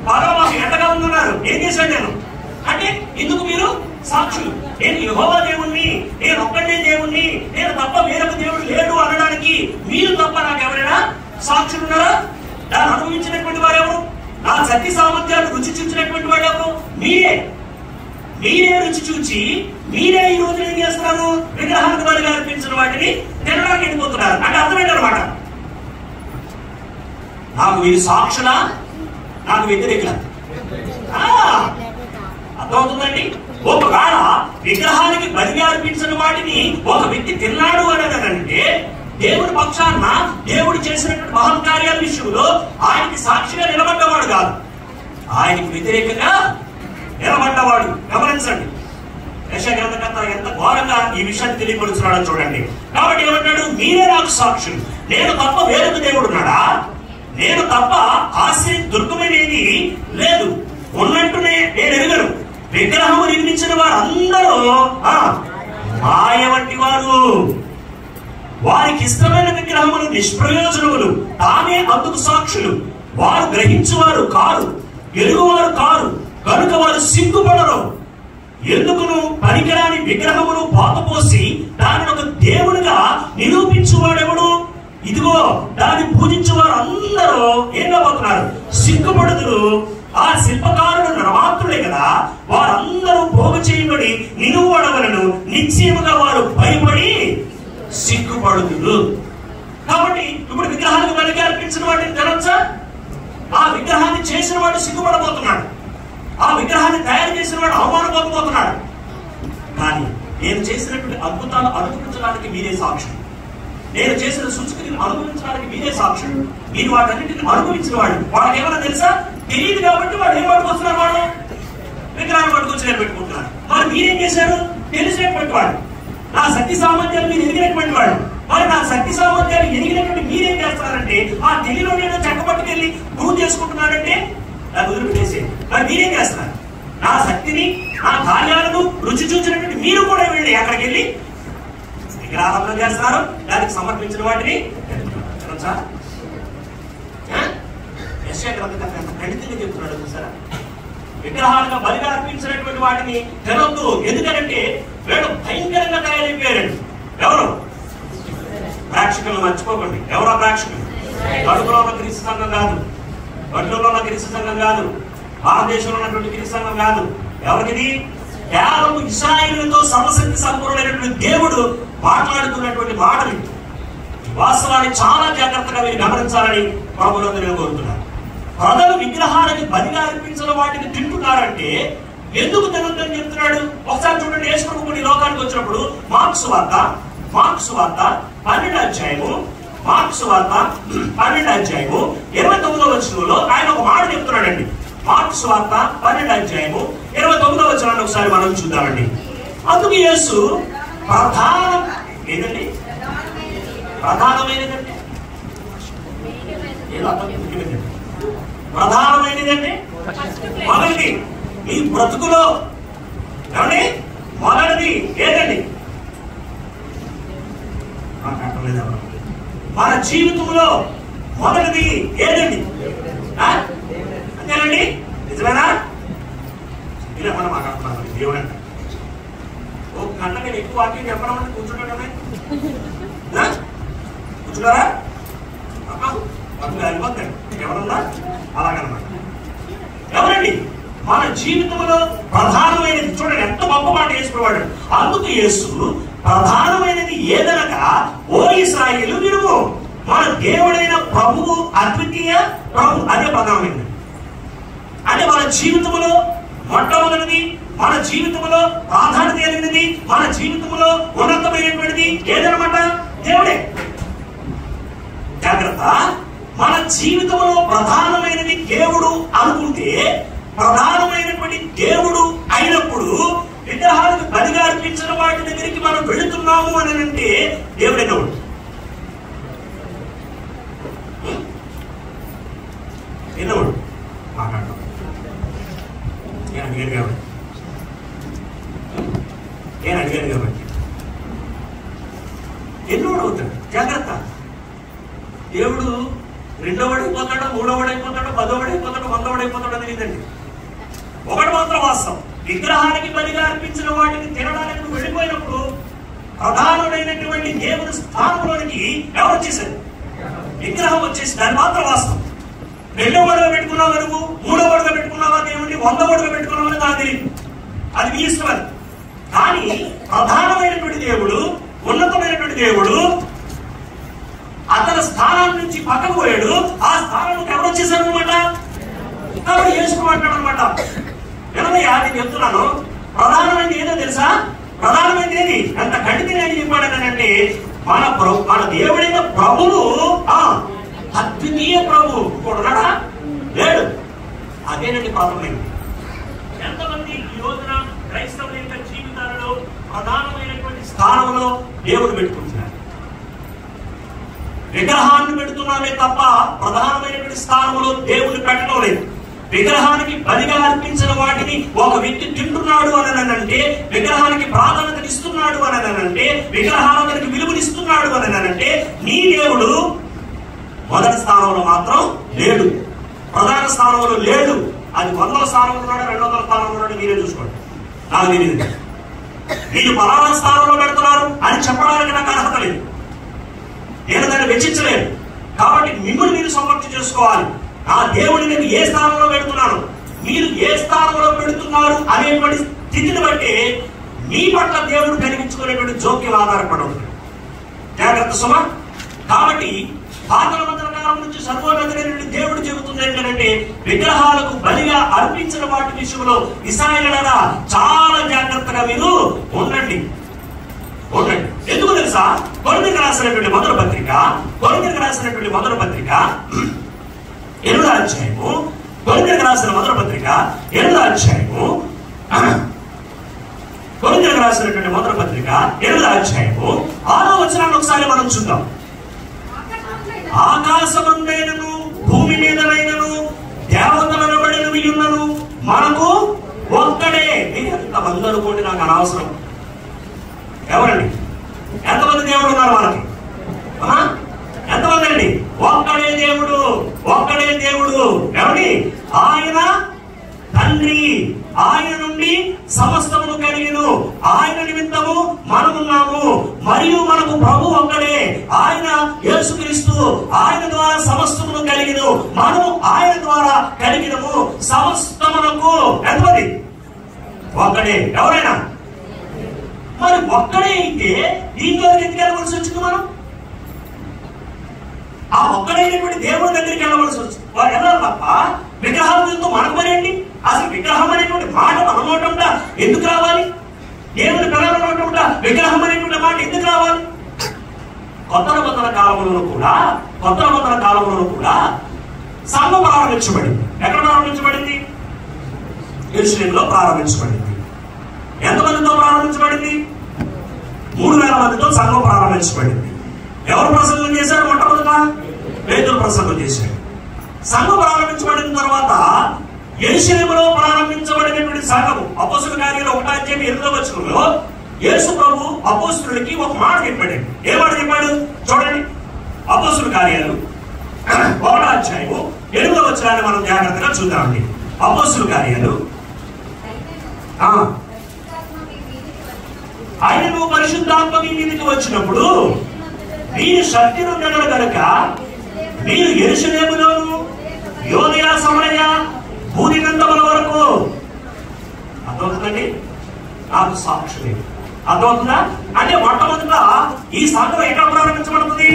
బాగా మాకు ఎండగా ఉందన్నారు, ఏం చేశాడు నేను? అంటే ఇందుకు మీరు సాక్షులు. నేను యెహోవా దేవుణ్ణి, నేను ఒక్కడే దేవుణ్ణి, నేను తప్ప వేరొక దేవుడు లేడు అనడానికి మీరు తప్ప నాకు ఎవరైనా సాక్షులు ఉన్నారా? దాన్ని అనుభవించినటువంటి వారెవరు? నా శక్తి సామర్థ్యాలు రుచి చూచినటువంటి వాడు ఎవరు? మీరే. మీరే రుచి చూచి మీరే ఈ రోజు ఏం చేస్తున్నారు? విగ్రహానికి బలిగా అర్పించిన వాటిని తినడానికి వెళ్ళిపోతున్నారు. అంటే అర్థమైందన్నమాట. నాకు వీరు సాక్షులా, నాకు వ్యతిరేకుల? అర్థమవుతుందండి. ఒకవేళ విగ్రహానికి బలిగా అర్పించిన వాటిని ఒక వ్యక్తి తిన్నాడు అనేదంటే దేవుడి పక్షాన దేవుడు చేసినటువంటి మహత్కార్యాల విషయంలో ఆయనకి సాక్షిగా నిలబడ్డవాడు కాదు, ఆయనకి వ్యతిరేకంగా నిలబడ్డవాడు. గమనించండి, యెషయా గ్రంథకర్త ఎంత ఘోరంగా ఈ విషయాన్ని తెలియపరుస్తున్నాడో చూడండి. కాబట్టి ఏమంటాడు? మీరే నాకు సాక్షులు, నేను తప్ప వేరొక దేవుడు ఉన్నాడా? నేను తప్ప ఆశ్రయ దుర్గమనేది లేదు, ఉన్నట్టునే నేను ఎరుగను. విగ్రహము నిర్మించిన వారందరూ మాయ వంటి వారు, వారికి ఇష్టమైన విగ్రహములు నిష్ప్రయోజనములు, తానే అందుకు సాక్షులు. వారు గ్రహించువారు కారు, ఎరుగువారు కారు, కనుక వారు సిగ్గుపడరు. ఎందుకును పనికిరాని విగ్రహమును పాతపోసి దానిని ఒక దేవునిగా నిరూపించువాడెవడు? ఇదిగో దాన్ని పూజించువారు అందరూ ఏం కాబోతున్నారు? సిగ్గుపడుదురు. ఆ శిల్పకారుడు నరమాత్రుడే కదా, వారందరూ పోగు చేయబడి నిలువడవలను, నిశ్చయముగా వారు భయపడి సిగ్గుపడుదురు. కాబట్టి ఇప్పుడు విగ్రహానికి బలిగా అర్పించిన వాటిని తినొచ్చా? ఆ విగ్రహాన్ని చేసిన వాడు సిగ్గుపడబోతున్నాడు, ఆ విగ్రహాన్ని తయారు చేసిన వాడు అవమానపోతున్నాడు. కానీ నేను చేసినటువంటి అద్భుతాలు అనుభవించడానికి మీరే సాక్షులు, నేను చేసిన సూచనలు అనుభవించడానికి మీరే సాక్షులు. మీరు వాటన్నింటిని అనుభవించిన వాడు. వాళ్ళకి ఏమైనా తెలుసా? తెలియదు కాబట్టి వాడు ఏం పట్టుకొస్తున్నారు? వాడు విగ్రహాన్ని పట్టుకొచ్చి నేను పెట్టుకుంటున్నాను. మరి మీరేం చేశారు? తెలిసినటువంటి వాడు, నా శక్తి సామర్థ్యాలు మీరు ఎదిగినటువంటి వాడు. మరి నా శక్తి సామర్థ్యాలు ఎదిగినటువంటి మీరేం చేస్తున్నారంటే ఆ తెలిలో నేను చెక్క పట్టుకెళ్ళి ప్రూవ్ చేసుకుంటున్నానంటే నాకు వదిలిపెట్టేసి మరి మీరేం చేస్తున్నారు? నా శక్తిని, నా కార్యాలను రుచి చూసినటువంటి మీరు కూడా వెళ్ళి అక్కడికి వెళ్ళి విగ్రహాలను చేస్తున్నారు, దానికి సమర్పించిన వాటిని ఖండితంగా చెప్తున్నాడు. చూసారా, విగ్రహాలుగా బలిగా అర్పించినటువంటి వాటిని తినొద్దు. ఎందుకంటే వీళ్ళు భయంకరంగా తయారైపోయారండి. ఎవరు? ప్రేక్షకులను మర్చిపోకండి. ఎవరో ప్రేక్షకులు? కడుపులో ఉన్న క్రీస్తు సంఘం కాదు, గడ్డలో ఉన్న క్రీస్తు సంఘం కాదు, భారతదేశంలో ఉన్నటువంటి క్రీస్తు సంఘం కాదు. ఎవరికిది? కేవలం ఇశ్రాయేలుతో సర్వశక్తి సంపూర్ణమైనటువంటి దేవుడు మాట్లాడుతున్నటువంటి మాటలు. వాస్తవాన్ని చాలా జాగ్రత్తగా మీరు గమనించాలని ప్రభువులందరూ నేను కోరుతున్నాను. ప్రజలు విగ్రహాలని బలిగా అర్పించిన వాటిని తింటున్నారంటే ఎందుకు తినొద్దని చెప్తున్నాడు? ఒకసారి చూడండి, యేసు ప్రభువు ఈ లోకానికి వచ్చినప్పుడు మార్క్సు వార్త 12వ అధ్యాయము 29వ వచనంలో ఆయన ఒక మాట చెప్తున్నాడండి. మార్క్సు వార్త 12వ అధ్యాయము 29వ వచనాన్ని ఒకసారి మనం చూద్దామండి. అందుకు యేసు ఏదండి ప్రధానమైనదంటే ప్రధానమైనదంటే మొదటిది మీ బ్రతుకులో ఏమండి మొదటిది ఏదండి? మన జీవితంలో మొదటిది ఏదండి? అంతేనండి, నిజమేనా? ఇలా మనం మాట్లాడుతున్నాం. దేవుడు అంట ఒక గంట నేను ఎక్కువ వాక్యం చెప్పడం అంటే కూర్చుంటాడమే కూర్చున్నారా? అయిపోతాడు ఎవరన్నా అలాగనమాట. ఎవరండి? మన జీవితంలో ప్రధానమైనది చూడండి, ఎంత గొప్ప మాట వేసుకున్నాడు. అందుకు యేసు ప్రధానమైనది ఏదనగా, ఓ ఇశ్రాయేలు వినుము, మన దేవుడైన ప్రభువు అద్వితీయ ప్రభు. అదే ప్రధానమైనది. అంటే మన జీవితంలో మొట్టమొదటిది, మన జీవితంలో ప్రాధాన్యత కలిగినది, మన జీవితంలో ఉన్నతమైనటువంటిది ఏదనమాట? దేవుడే. జాగ్రత్త. మన జీవితంలో ప్రధానమైనది దేవుడు అనుకుంటే, ప్రధానమైనటువంటి దేవుడు అయినప్పుడు విగ్రహాలకు బలిగా అర్పించిన వాటి దగ్గరికి మనం వెళుతున్నాము అని అంటే దేవుడైనవాడు. ఎన్నవాడు మాట్లాడతాం. నేను అడిగాను కాబట్టి ఎన్నోడు అవుతాడు. జాగ్రత్త. దేవుడు రెండోవాడైపోతాడో, మూడోవాడైపోతాడో, పదోవాడైపోతాడో, 100వాడైపోతాడో తెలియదండి. ఒకటి మాత్రం వాస్తవం, విగ్రహానికి బలిగా అర్పించిన వాటిని తినడానికి నువ్వు వెళ్ళిపోయినప్పుడు ప్రధానమైనటువంటి దేవుని స్థానంలోనికి ఎవరు వచ్చేసారు? విగ్రహం వచ్చేసి. దాని మాత్రం వాస్తవం. రెండోవాడుగా పెట్టుకున్నావా నువ్వు, మూడోవాడుగా పెట్టుకున్నావా దేవుడిని, 100వాడుగా పెట్టుకున్నావా నాకు తెలియదు, అది మీ ఇష్టం. అది కానీ ప్రధానమైనటువంటి దేవుడు, ఉన్నతమైనటువంటి దేవుడు అతని స్థానాన్ని నుంచి పక్కకు పోయాడు. ఆ స్థానంలోకి ఎవరు వచ్చేసారు అనమాట? కాబట్టి చేసుకున్నాడు అనమాట. వినమయ్యా, నేను చెప్తున్నాను, ప్రధానమైనది ఏదో తెలుసా? ప్రధానమైనది ఏది? ఎంత గడికి నేను చెప్పాడనంటే మన దేవుడైన ప్రభువు అద్వితీయ ప్రభు. ఇప్పుడు ఉన్నాడా? లేడు. అదేనండి ప్రధానమైనది. ఎంతమంది ఈ రోజున క్రైస్తవుల యొక్క జీవితాలలో ప్రధానమైనటువంటి స్థానంలో దేవుడు పెట్టుకుంటున్నారు. విగ్రహాన్ని పెడుతున్నామే తప్ప ప్రధానమైనటువంటి స్థానంలో దేవుని పెట్టడం లేదు. విగ్రహానికి బలిగా అర్పించిన వాటిని ఒక వ్యక్తి తింటున్నాడు అని అంటే, విగ్రహానికి ప్రాధాన్యత ఇస్తున్నాడు అని అంటే, విగ్రహానికి విలువనిస్తున్నాడు అని అంటే, నీ దేవుడు మొదటి స్థానంలో మాత్రం లేడు, ప్రధాన స్థానంలో లేడు. అది 100వ స్థానంలో ఉన్నాడు, 200వ స్థానంలో ఉన్నాడు, మీరే చూసుకోండి. నాకు తెలియదు. మీరు పలానా స్థానంలో పెడుతున్నారు అని చెప్పడానికి నాకు అర్హత లేదు, నేను దాన్ని వెచ్చించలేదు. కాబట్టి మిమ్మల్ని మీరు సమర్థ చేసుకోవాలి. ఆ దేవుడిని నేను ఏ స్థానంలో పెడుతున్నాను, మీరు ఏ స్థానంలో పెడుతున్నారు అనేటువంటి స్థితిని బట్టి మీ పట్ల దేవుడు కలిగించుకునేటువంటి జోక్యం ఆధారపడి ఉంటుంది. జాగ్రత్త సుమ. కాబట్టి పాతల మంత్ర కాలం నుంచి సర్వోన్నతుడైనటువంటి దేవుడు చెబుతుంది ఏంటంటే, విగ్రహాలకు బలిగా అర్పించిన వాటి విషయంలో ఇశ్రాయేలులారా చాలా జాగ్రత్తగా మీరు ఉండండి. ఎందుకు తెలుసా? కొరింథీయులకు రాసినటువంటి మొదటి పత్రిక 8వ అధ్యాయము, కొరింథీయులకు రాసిన మొదటి పత్రిక 8వ అధ్యాయము, కొరింథీయులకు రాసినటువంటి మొదటి పత్రిక 8వ అధ్యాయము 6వ వచనాన్ని ఒకసారి మనం చూద్దాం. ఆకాశమందైనను భూమి మీదనైనను దేవతలను బడినవి ఉన్నను మనకు ఒక్కడే. ఎంతమంది అనుకోండి, నాకు అనవసరం. ఎవరండి? ఎంతమంది దేవుడు ఉన్నారు మనకి? ఎంతమంది అండి? ఒక్కడే దేవుడు, ఒక్కడే దేవుడు. ఎవరి? ఆయన తండ్రి. ఆయన నుండి సమస్తమును కలిగిను, ఆయన నిమిత్తము మనమున్నాము. మరియు మనకు ప్రభు ఒక్కడే, ఆయన యేసుక్రీస్తు. ఆయన ద్వారా సమస్తమును కలిగిను, మనము ఆయన ద్వారా కలిగినము. సమస్తమునకు ఎంతమంది? ఒక్కడే. ఎవరైనా మరి ఒక్కడే అయితే దీంట్లో ఎందుకు వెళ్ళవలసి వచ్చింది? మనం ఆ ఒక్కడైనటువంటి దేవుడి దగ్గరికి వెళ్ళవలసి వచ్చింది. వారు వెళ్ళాలి తప్ప విగ్రహాలతో మనకు మరేంటి? అసలు విగ్రహం అనేటువంటి మాట మన నోట ఎందుకు రావాలి? దేవుని పిల్లల నోట విగ్రహం అనేటువంటి మాట ఎందుకు రావాలి? కొత్త నిబంధన కాలంలో కూడా సంఘం ప్రారంభించబడింది. ఎక్కడ ప్రారంభించబడింది? యెరూషలేములో ప్రారంభించబడింది. ఎంతమందితో ప్రారంభించబడింది? 3000 మందితో సంఘం ప్రారంభించబడింది. ఎవరు ప్రసంగం చేశారు? మొట్టమొదట పేతురు ప్రసంగం చేశాడు. సంఘం ప్రారంభించబడిన తర్వాత యెరూషలేములో ప్రారంభించబడినటువంటి సంఘము అపోస్తలుల కార్యాలు 1వ అధ్యాయం 8వ వచనంలో యేసు ప్రభు అపోస్తలులకి ఒక మాట చెప్పాడు. ఏ మాట చెప్పాడు? చూడండి, అపోస్తలుల కార్యాలు 1వ అధ్యాయం 8వ వచనాన్ని మనం జాగ్రత్తగా చూద్దామండి. అపోస్తలుల కార్యాలు. ఆయనను పరిశుద్ధాత్మ మీ మీదకి వచ్చినప్పుడు మీరు శక్తి ఉండగల కనుక మీరు యెరూషలేములోను యోదయ సమరయ భూదిగంతముల వరకు. అర్థమవుతుందండి? నాకు సాక్షి అర్థమవుతుందా? అంటే మొట్టమొదట ఈ సంఘం ఎక్కడ ప్రారంభించబడుతుంది?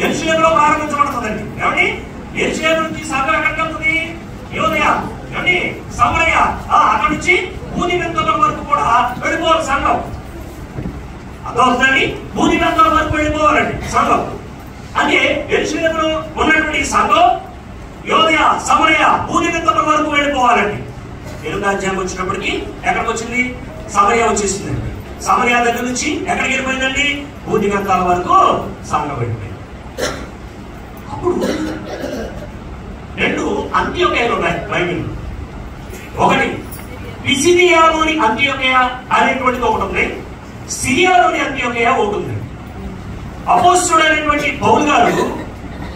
యెరూషలేములో ప్రారంభించబడుతుందండి. ఏమండి? యెరూషలేము నుంచి సంఘం ఎక్కడికి వెళ్తుంది? యోదయ, ఏమండి, సమరయ, అక్కడి నుంచి భూదిగంతముల వరకు కూడా వెళ్ళిపోవాలి సంఘం. అర్థమవుతుందండి? భూదిగంతముల వరకు వెళ్ళిపోవాలండి సంఘం. అంటే యెరూషలేములో ఉన్నటువంటి సంఘం యోదయ, సమరయ, భూదిగంతముల వరకు వెళ్ళిపోవాలండి. 8వ అధ్యాయం వచ్చినప్పటికీ ఎక్కడికి వచ్చింది? సమరయ వచ్చేసిందండి. సమరయ దగ్గర నుంచి ఎక్కడికి వెళ్ళిపోయిందండి? భూదిగంతాల వరకు సంఘం వెళ్ళిపోయింది. అప్పుడు 2 అంత్యోకయలు ఉన్నాయి బైబిల్. ఒకటి పిసిదియాలోని అంత్యోకయ అనేటువంటిది ఒకటి ఉంది, సిరియాలోని అంత్యోకయ ఒకటి ఉంది. అపోస్తలుడైనటువంటి పౌలు గారు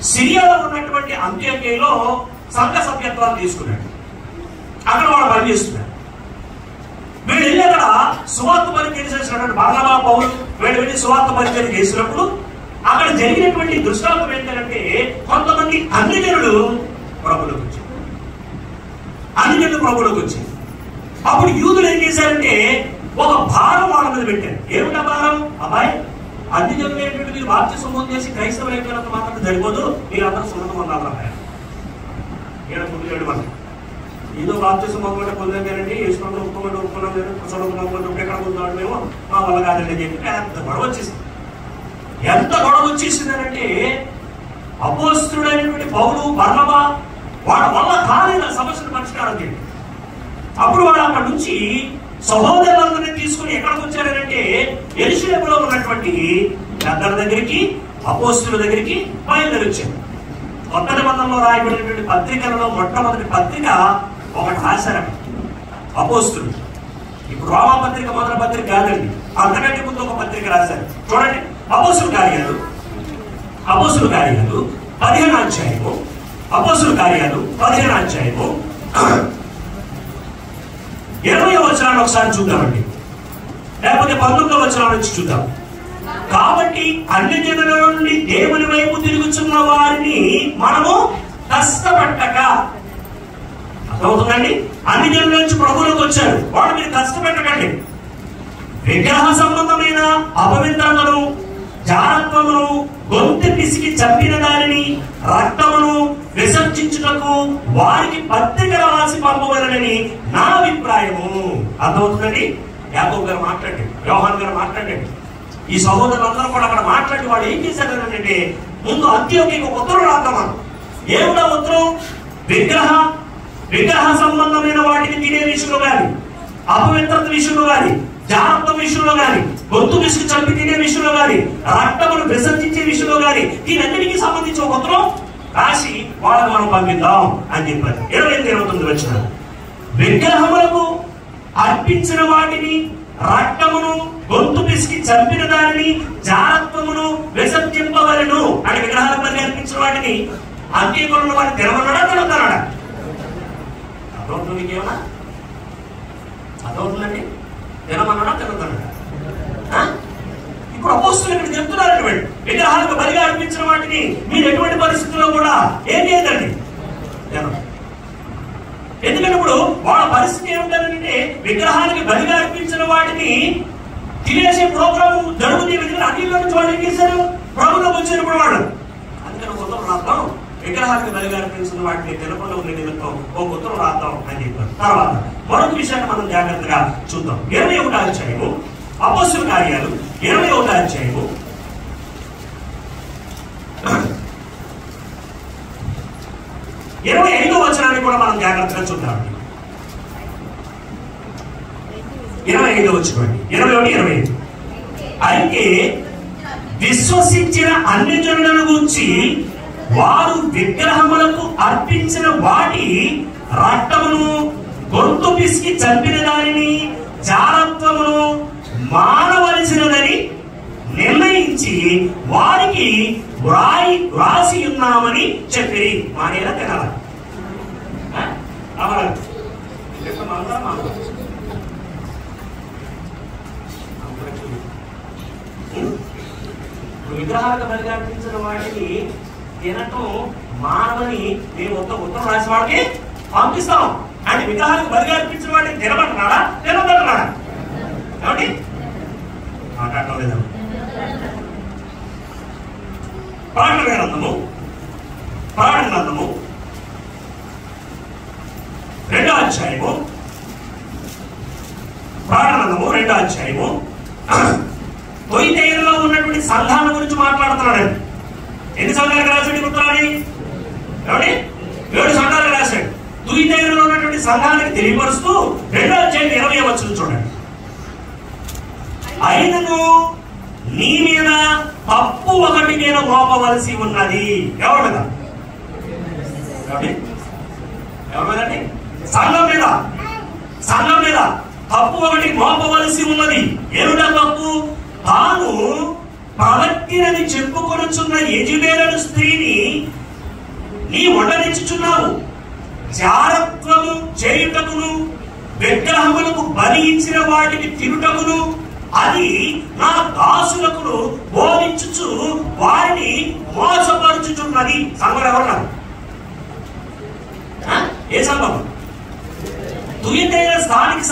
సిరియాలో ఉన్నటువంటి అంత్యోకయలో సంఘ సభ్యత్వాన్ని తీసుకున్నాడు. అక్కడ వాళ్ళు పనిచేస్తున్నారు. వీళ్ళు వెళ్ళి అక్కడ సువార్త పరిచయం చేసినటువంటి బర్నబా, పౌలు వీళ్ళు వెళ్ళి సువార్త పరిచయం చేసినప్పుడు అక్కడ జరిగినటువంటి దృష్టాంతం ఏంటంటే, కొంతమంది అన్యజనులు ప్రభులోకి వచ్చారు. అప్పుడు యూదులు ఏం చేశారంటే ఒక భారం వాళ్ళ మీద పెట్టారు. ఏమిటా భారం? అబ్బాయి, అన్యజనులు ఏంటంటే మీరు బాప్తిస్మం పొందేసి క్రైస్తవులు అయిపోయినంత మాత్రం సరిపోదు, మీరందరూ సున్నత పొందాలన్నాడు. ఏదో బాప్తిస్మం పొందండి, వేసుకుంటూ ఒప్పుకున్నాం లేదు, ఎక్కడ పొందాడు మేము, మా వల్ల కాదండి అని చెప్పి ఎంత గొడవ వచ్చేసింది. ఎంత గొడవ వచ్చేసిందనంటే అపోస్తలుడైనటువంటి పౌలు, బర్నబా వాళ్ళ వల్ల కాలేదు సమస్యను పరిష్కారం చేయండి. అప్పుడు వాళ్ళు అక్కడ నుంచి సహోదరులందరినీ తీసుకుని ఎక్కడికి వచ్చారంటే యెరూషలేములో ఉన్నటువంటి పెద్దల దగ్గరికి, అపోస్తుల దగ్గరికి బయలుదేరి వచ్చాడు. కొత్త నిబంధనలో రాయబడినటువంటి పత్రికలలో మొట్టమొదటి పత్రిక ఒకటి రాశారట అపోస్తులు. ఇప్పుడు రోమా పత్రిక మొదటి పత్రిక కాదండి, అంతకంటే ముందు ఒక పత్రిక రాశారు. చూడండి, అపోస్తుల కార్యాలు 15వ అధ్యాయము, అపోస్తుల కార్యాలు 15వ అధ్యాయము 20వ వచనాన్ని ఒకసారి చూద్దామండి, లేకపోతే 19వ వచనం నుంచి చూద్దాం. కాబట్టి అన్ని జనుల నుండి దేవుని వైపు తిరుగుతున్న వారిని మనము కష్టపట్టక, అర్థమవుతుందండి? అన్ని జనుల నుంచి ప్రభువులకు వచ్చారు, వాడు మీరు కష్టపెట్టకండి. విగ్రహ సంబంధమైన అపవిత్రతను, జారత్వమును, గొంతు పిసికి చంపిన దానిని, రక్తమును విసర్జించుటకు వారికి పత్రిక రాసి పంపవలనని నా అభిప్రాయము. అర్థమవుతుందండి? యాకోబు గారు మాట్లాడండి, యోహాన్ గారు మాట్లాడండి, ఈ సహోదరులందరూ కూడా అక్కడ మాట్లాడి వాడు ఏం చేశారు అంటే, ముందు అంత్యోక్యకు ఒక ఉత్తరం రాద్దామా. ఏమిటా ఉత్తరం? విగ్రహ సంబంధమైన వాటిని తినే విషయంలో కానీ, అపవిత్రత విషయంలో కానీ, జాగ్రత్త విషయంలో కానీ, గొంతు విసుగు చంపి తినే విషయంలో కానీ, రక్తమును విసర్జించే విషయంలో కానీ, దీనన్నిటికీ సంబంధించి ఒక ఉత్తరం రాసి వాళ్ళకు మనం పంపిద్దాం అని చెప్పారు. 28-29 వచ్చిన విగ్రహములకు అర్పించిన వాటిని, రక్తమును, గొంతు పిసికి చంపిన దానిని, జారత్వమును విసర్జింపవలెను అని విగ్రహాలకు బలి అర్పించిన వాటిని అంత్యకులను వాటిని తినమన్నాడా తినొద్దన్నాడా? అర్థమవుతుంది? మీకేమన్నా అర్థమవుతుందండి? తినమన్నాడా తినొద్దన్నాడా? ఇప్పుడు అపోస్తులు ఇక్కడ చెప్తున్నారు, విగ్రహాలకు బలిగా అర్పించిన వాటిని మీరు ఎటువంటి పరిస్థితుల్లో కూడా ఏం చేయదండి, తినదు. ఎందుకంటే ఇప్పుడు వాళ్ళ పరిస్థితి ఏమిటంటే, విగ్రహానికి బలిగా అర్పించిన వాటిని తినేసే ప్రోగ్రాం జరుగుతుంది. అన్నిలో నుంచి వాళ్ళు ఏం చేశారు? ప్రభుత్వం వచ్చినప్పుడు వాళ్ళు అందుకని ఉత్తరం రాద్దాం, విగ్రహానికి బలిగా అర్పించిన వాటిని తినకుండా ఉండే నిమిత్తం ఒక ఉత్తరం రాద్దాం అని చెప్పారు. తర్వాత మరొక విషయాన్ని మనం జాగ్రత్తగా చూద్దాం. 21వ అధ్యాయము, అపోస్తుల కార్యాలు 21వ అధ్యాయము 25వ వచనాన్ని కూడా మనం జాగ్రత్తగా చూద్దాం. 25వ వచనం, 21, 25. అయితే విశ్వసించిన అన్ని జనులను గురించి వారు విగ్రహములకు అర్పించిన వాటి రక్తమును, గొంతు పిసికి చంపిన దానిని, జారత్వమును మానవలసినదని నిర్ణయించి వారికి వ్రాసి ఉన్నామని చెప్పి మానేలా తినాలి. విగ్రహాలకు బలిగా అర్పించిన వాటిని తినటం మానవని మేము ఉత్తరం రాసి వాడికి పంపిస్తాం. అంటే విగ్రహాలకు బలిగా అర్పించిన వాటిని తినమంటున్నాడా తినమంటున్నాడా? ఏమండి మాట్లాడలేదా? ప్రకటన గ్రంథము 2వ అధ్యాయము, రెండో అధ్యాయము తొయితైరులో ఉన్నటువంటి సంఘాల గురించి మాట్లాడుతున్నాడు. ఎన్ని సంఘాలకు రాశాడు గుర్తురాని? ఏమండి 7 సంఘాలకు రాశాడు. తొయితైరులో ఉన్నటువంటి సంఘానికి తెలియపరుస్తూ 2వ అధ్యాయం 20వ వచనం చూడండి. అయినను నీ మీద తప్పు ఒకటి నేను మోపవలసి ఉన్నది. ఎవరిదా? ఎవరిదండి? సంఘం మీద తప్పు ఒకటి మోపవలసి ఉన్నది. ఏమిటా తప్పు? తాను ప్రవక్తినని చెప్పుకొనుచున్న యెజబెలు స్త్రీని నీ ఉండనిచ్చుచున్నావు. జారత్వము చేయుటకును, విగ్రహములకు బలి ఇచ్చిన వాటిని తినుటకును అది నా దాసులకు బోధించుచు వారిని మోసపరుచుచున్నది. సంఘం ఎవరున్నారు? ఏ సంఘం? తుయితైర స్థానిక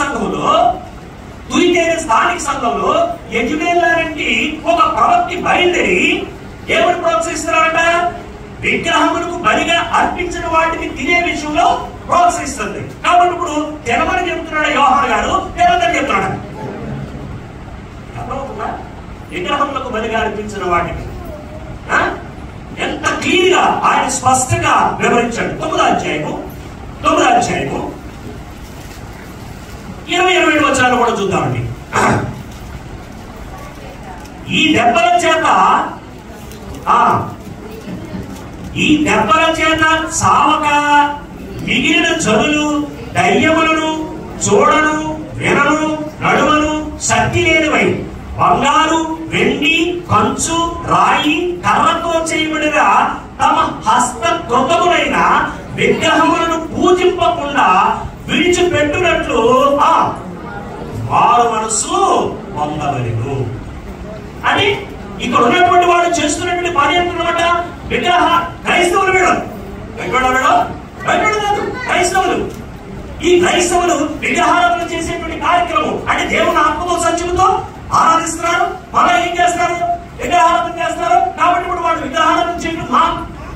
సంఘంలో యెజబెలాంటి ఒక ప్రవక్తి బయలుదేరి ఏమని ప్రోత్సహిస్తున్నారట? విగ్రహములకు బలిగా అర్పించిన వాటిని తినే విషయంలో ప్రోత్సహిస్తుంది. కాబట్టి ఇప్పుడు తినమని చెప్తున్నాడు యోహాను గారు, తినదని చెప్తున్నాడు. అర్థమవుతుందా? విగ్రహములకు బలిగా అర్పించిన వాటిని ఎంత క్లియర్ గా ఆయన స్పష్టంగా వివరించాడు. 9వ అధ్యాయము 20-27 వచనాలు కూడా చూద్దామండి. ఈ దెబ్బల చేత ఈ దెబ్బల చేత సావక మిగిలిన జనులు దయ్యములను చూడను వినను నడువను శక్తి లేనివై బంగారు వెండి కంచు రాయి కర్రతో చేయబడిన తమ హస్త కృతములైన విగ్రహములను పూజింపకుండా విడిచిపెట్టునట్లు వారు మనసు పొందవలెను అని ఇక్కడ ఉన్నటువంటి వాడు చేస్తున్నటువంటి పని ఏంటన్నమాట. విగ్రహ క్రైస్తవులు కాదు క్రైస్తవులు. ఈ క్రైస్తవులు విగ్రహారాధన చేసేటువంటి కార్యక్రమం అంటే దేవుని ఆత్మతో సత్యముతో ఆరాధిస్తున్నారు. మళ్ళీ ఏం చేస్తారు? విగ్రహారాధన చేస్తారు. కాబట్టి ఇప్పుడు వాడు విగ్రహారాధన చేయడం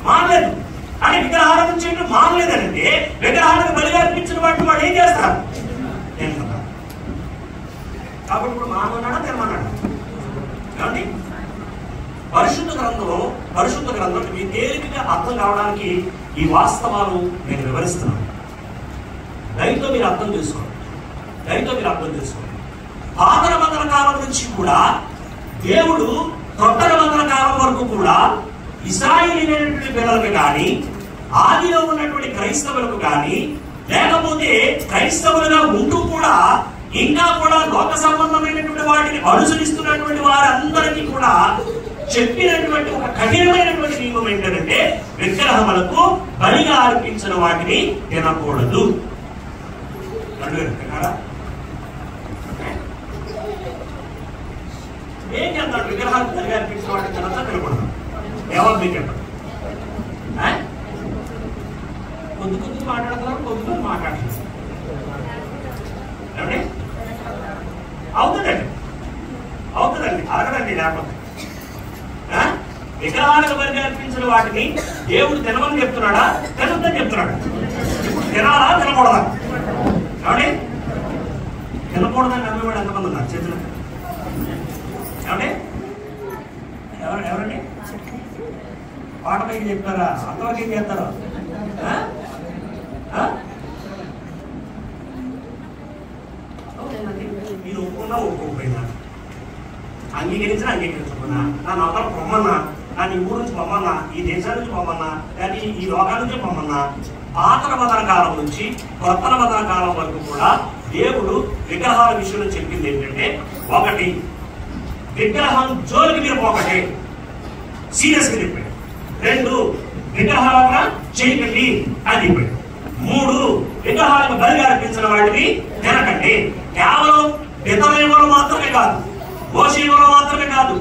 మానలేదు. అంటే విగ్రహారాధన చేయడం మానలేదంటే విగ్రహానికి బలిగా అర్పించిన వాడు ఏం చేస్తారు? కాబట్టి ఇప్పుడు మానన్నాడా తినమన్నాడా? ఏమండి పరిశుద్ధ గ్రంథం మీ తేలికగా అర్థం కావడానికి ఈ వాస్తవాలు నేను వివరిస్తున్నాను. దయతో మీరు అర్థం చేసుకోండి. పాత నిబంధన కాలం నుంచి కూడా దేవుడు కొత్త నిబంధన కాలం వరకు కూడా ఇశ్రాయేలీయులైనటువంటి పిల్లలకు కానీ ఆదిలో ఉన్నటువంటి క్రైస్తవులకు కానీ లేకపోతే క్రైస్తవులుగా ఉంటూ కూడా ఇంకా కూడా లోక సంబంధమైనటువంటి వాటిని అనుసరిస్తున్నటువంటి వారందరికీ కూడా చెప్పినటువంటి ఒక కఠినమైనటువంటి నియమం ఏంటంటే విగ్రహములకు బలిగా అర్పించిన వాటిని తినకూడదు. ఏం చేస్తాడు? విగ్రహాలకు బలిగా అర్పించిన వాటిని తినకూడదు. ఎవరు మీకు చెప్పండి? కొద్ది మాట్లాడతారు, కొద్ది మాట్లాడుతున్నారు. అవుతుందండి అడగదండి. లేకపోతే విగ్రహాలకు బలిగా అర్పించిన వాటిని దేవుడు తినమని చెప్తున్నాడా, తినొద్దని చెప్తున్నాడా? ఇప్పుడు తినాలా తినకూడదా? ఏమండి తినకూడదని నమ్మేవాడు ఎంతమంది ఉన్నారు చేతులు? ఏమండి ఎవరండి పాట పైకి చెప్తారా? అంతవరకు ఏం చేస్తారా? మీరు ఒప్పుకున్నా ఒప్పుకోకపోయినా, అంగీకరించకున్నా, నన్ను అవతల పొమ్మన్నా, నన్ను ఈ ఊరు నుంచి పొమ్మన్నా, ఈ దేశం నుంచి పొమ్మన్నా, కానీ ఈ లోకాల నుంచి పొమ్మన్నా, పాత నిబంధన కాలం నుంచి కొత్త నిబంధన కాలం వరకు కూడా దేవుడు విగ్రహాల విషయంలో చెప్పింది ఏంటంటే, ఒకటి విగ్రహం జోలికి మీరు ఒకటి సీరియస్గా చెప్పాడు. 2 విగ్రహాలను చేయకండి అని చెప్పాడు. 3 విగ్రహాలకు బలిగా అర్పించిన వాటిని తినకండి. కేవలం పితరేవులు మాత్రమే కాదు, మోషేయులు మాత్రమే కాదు,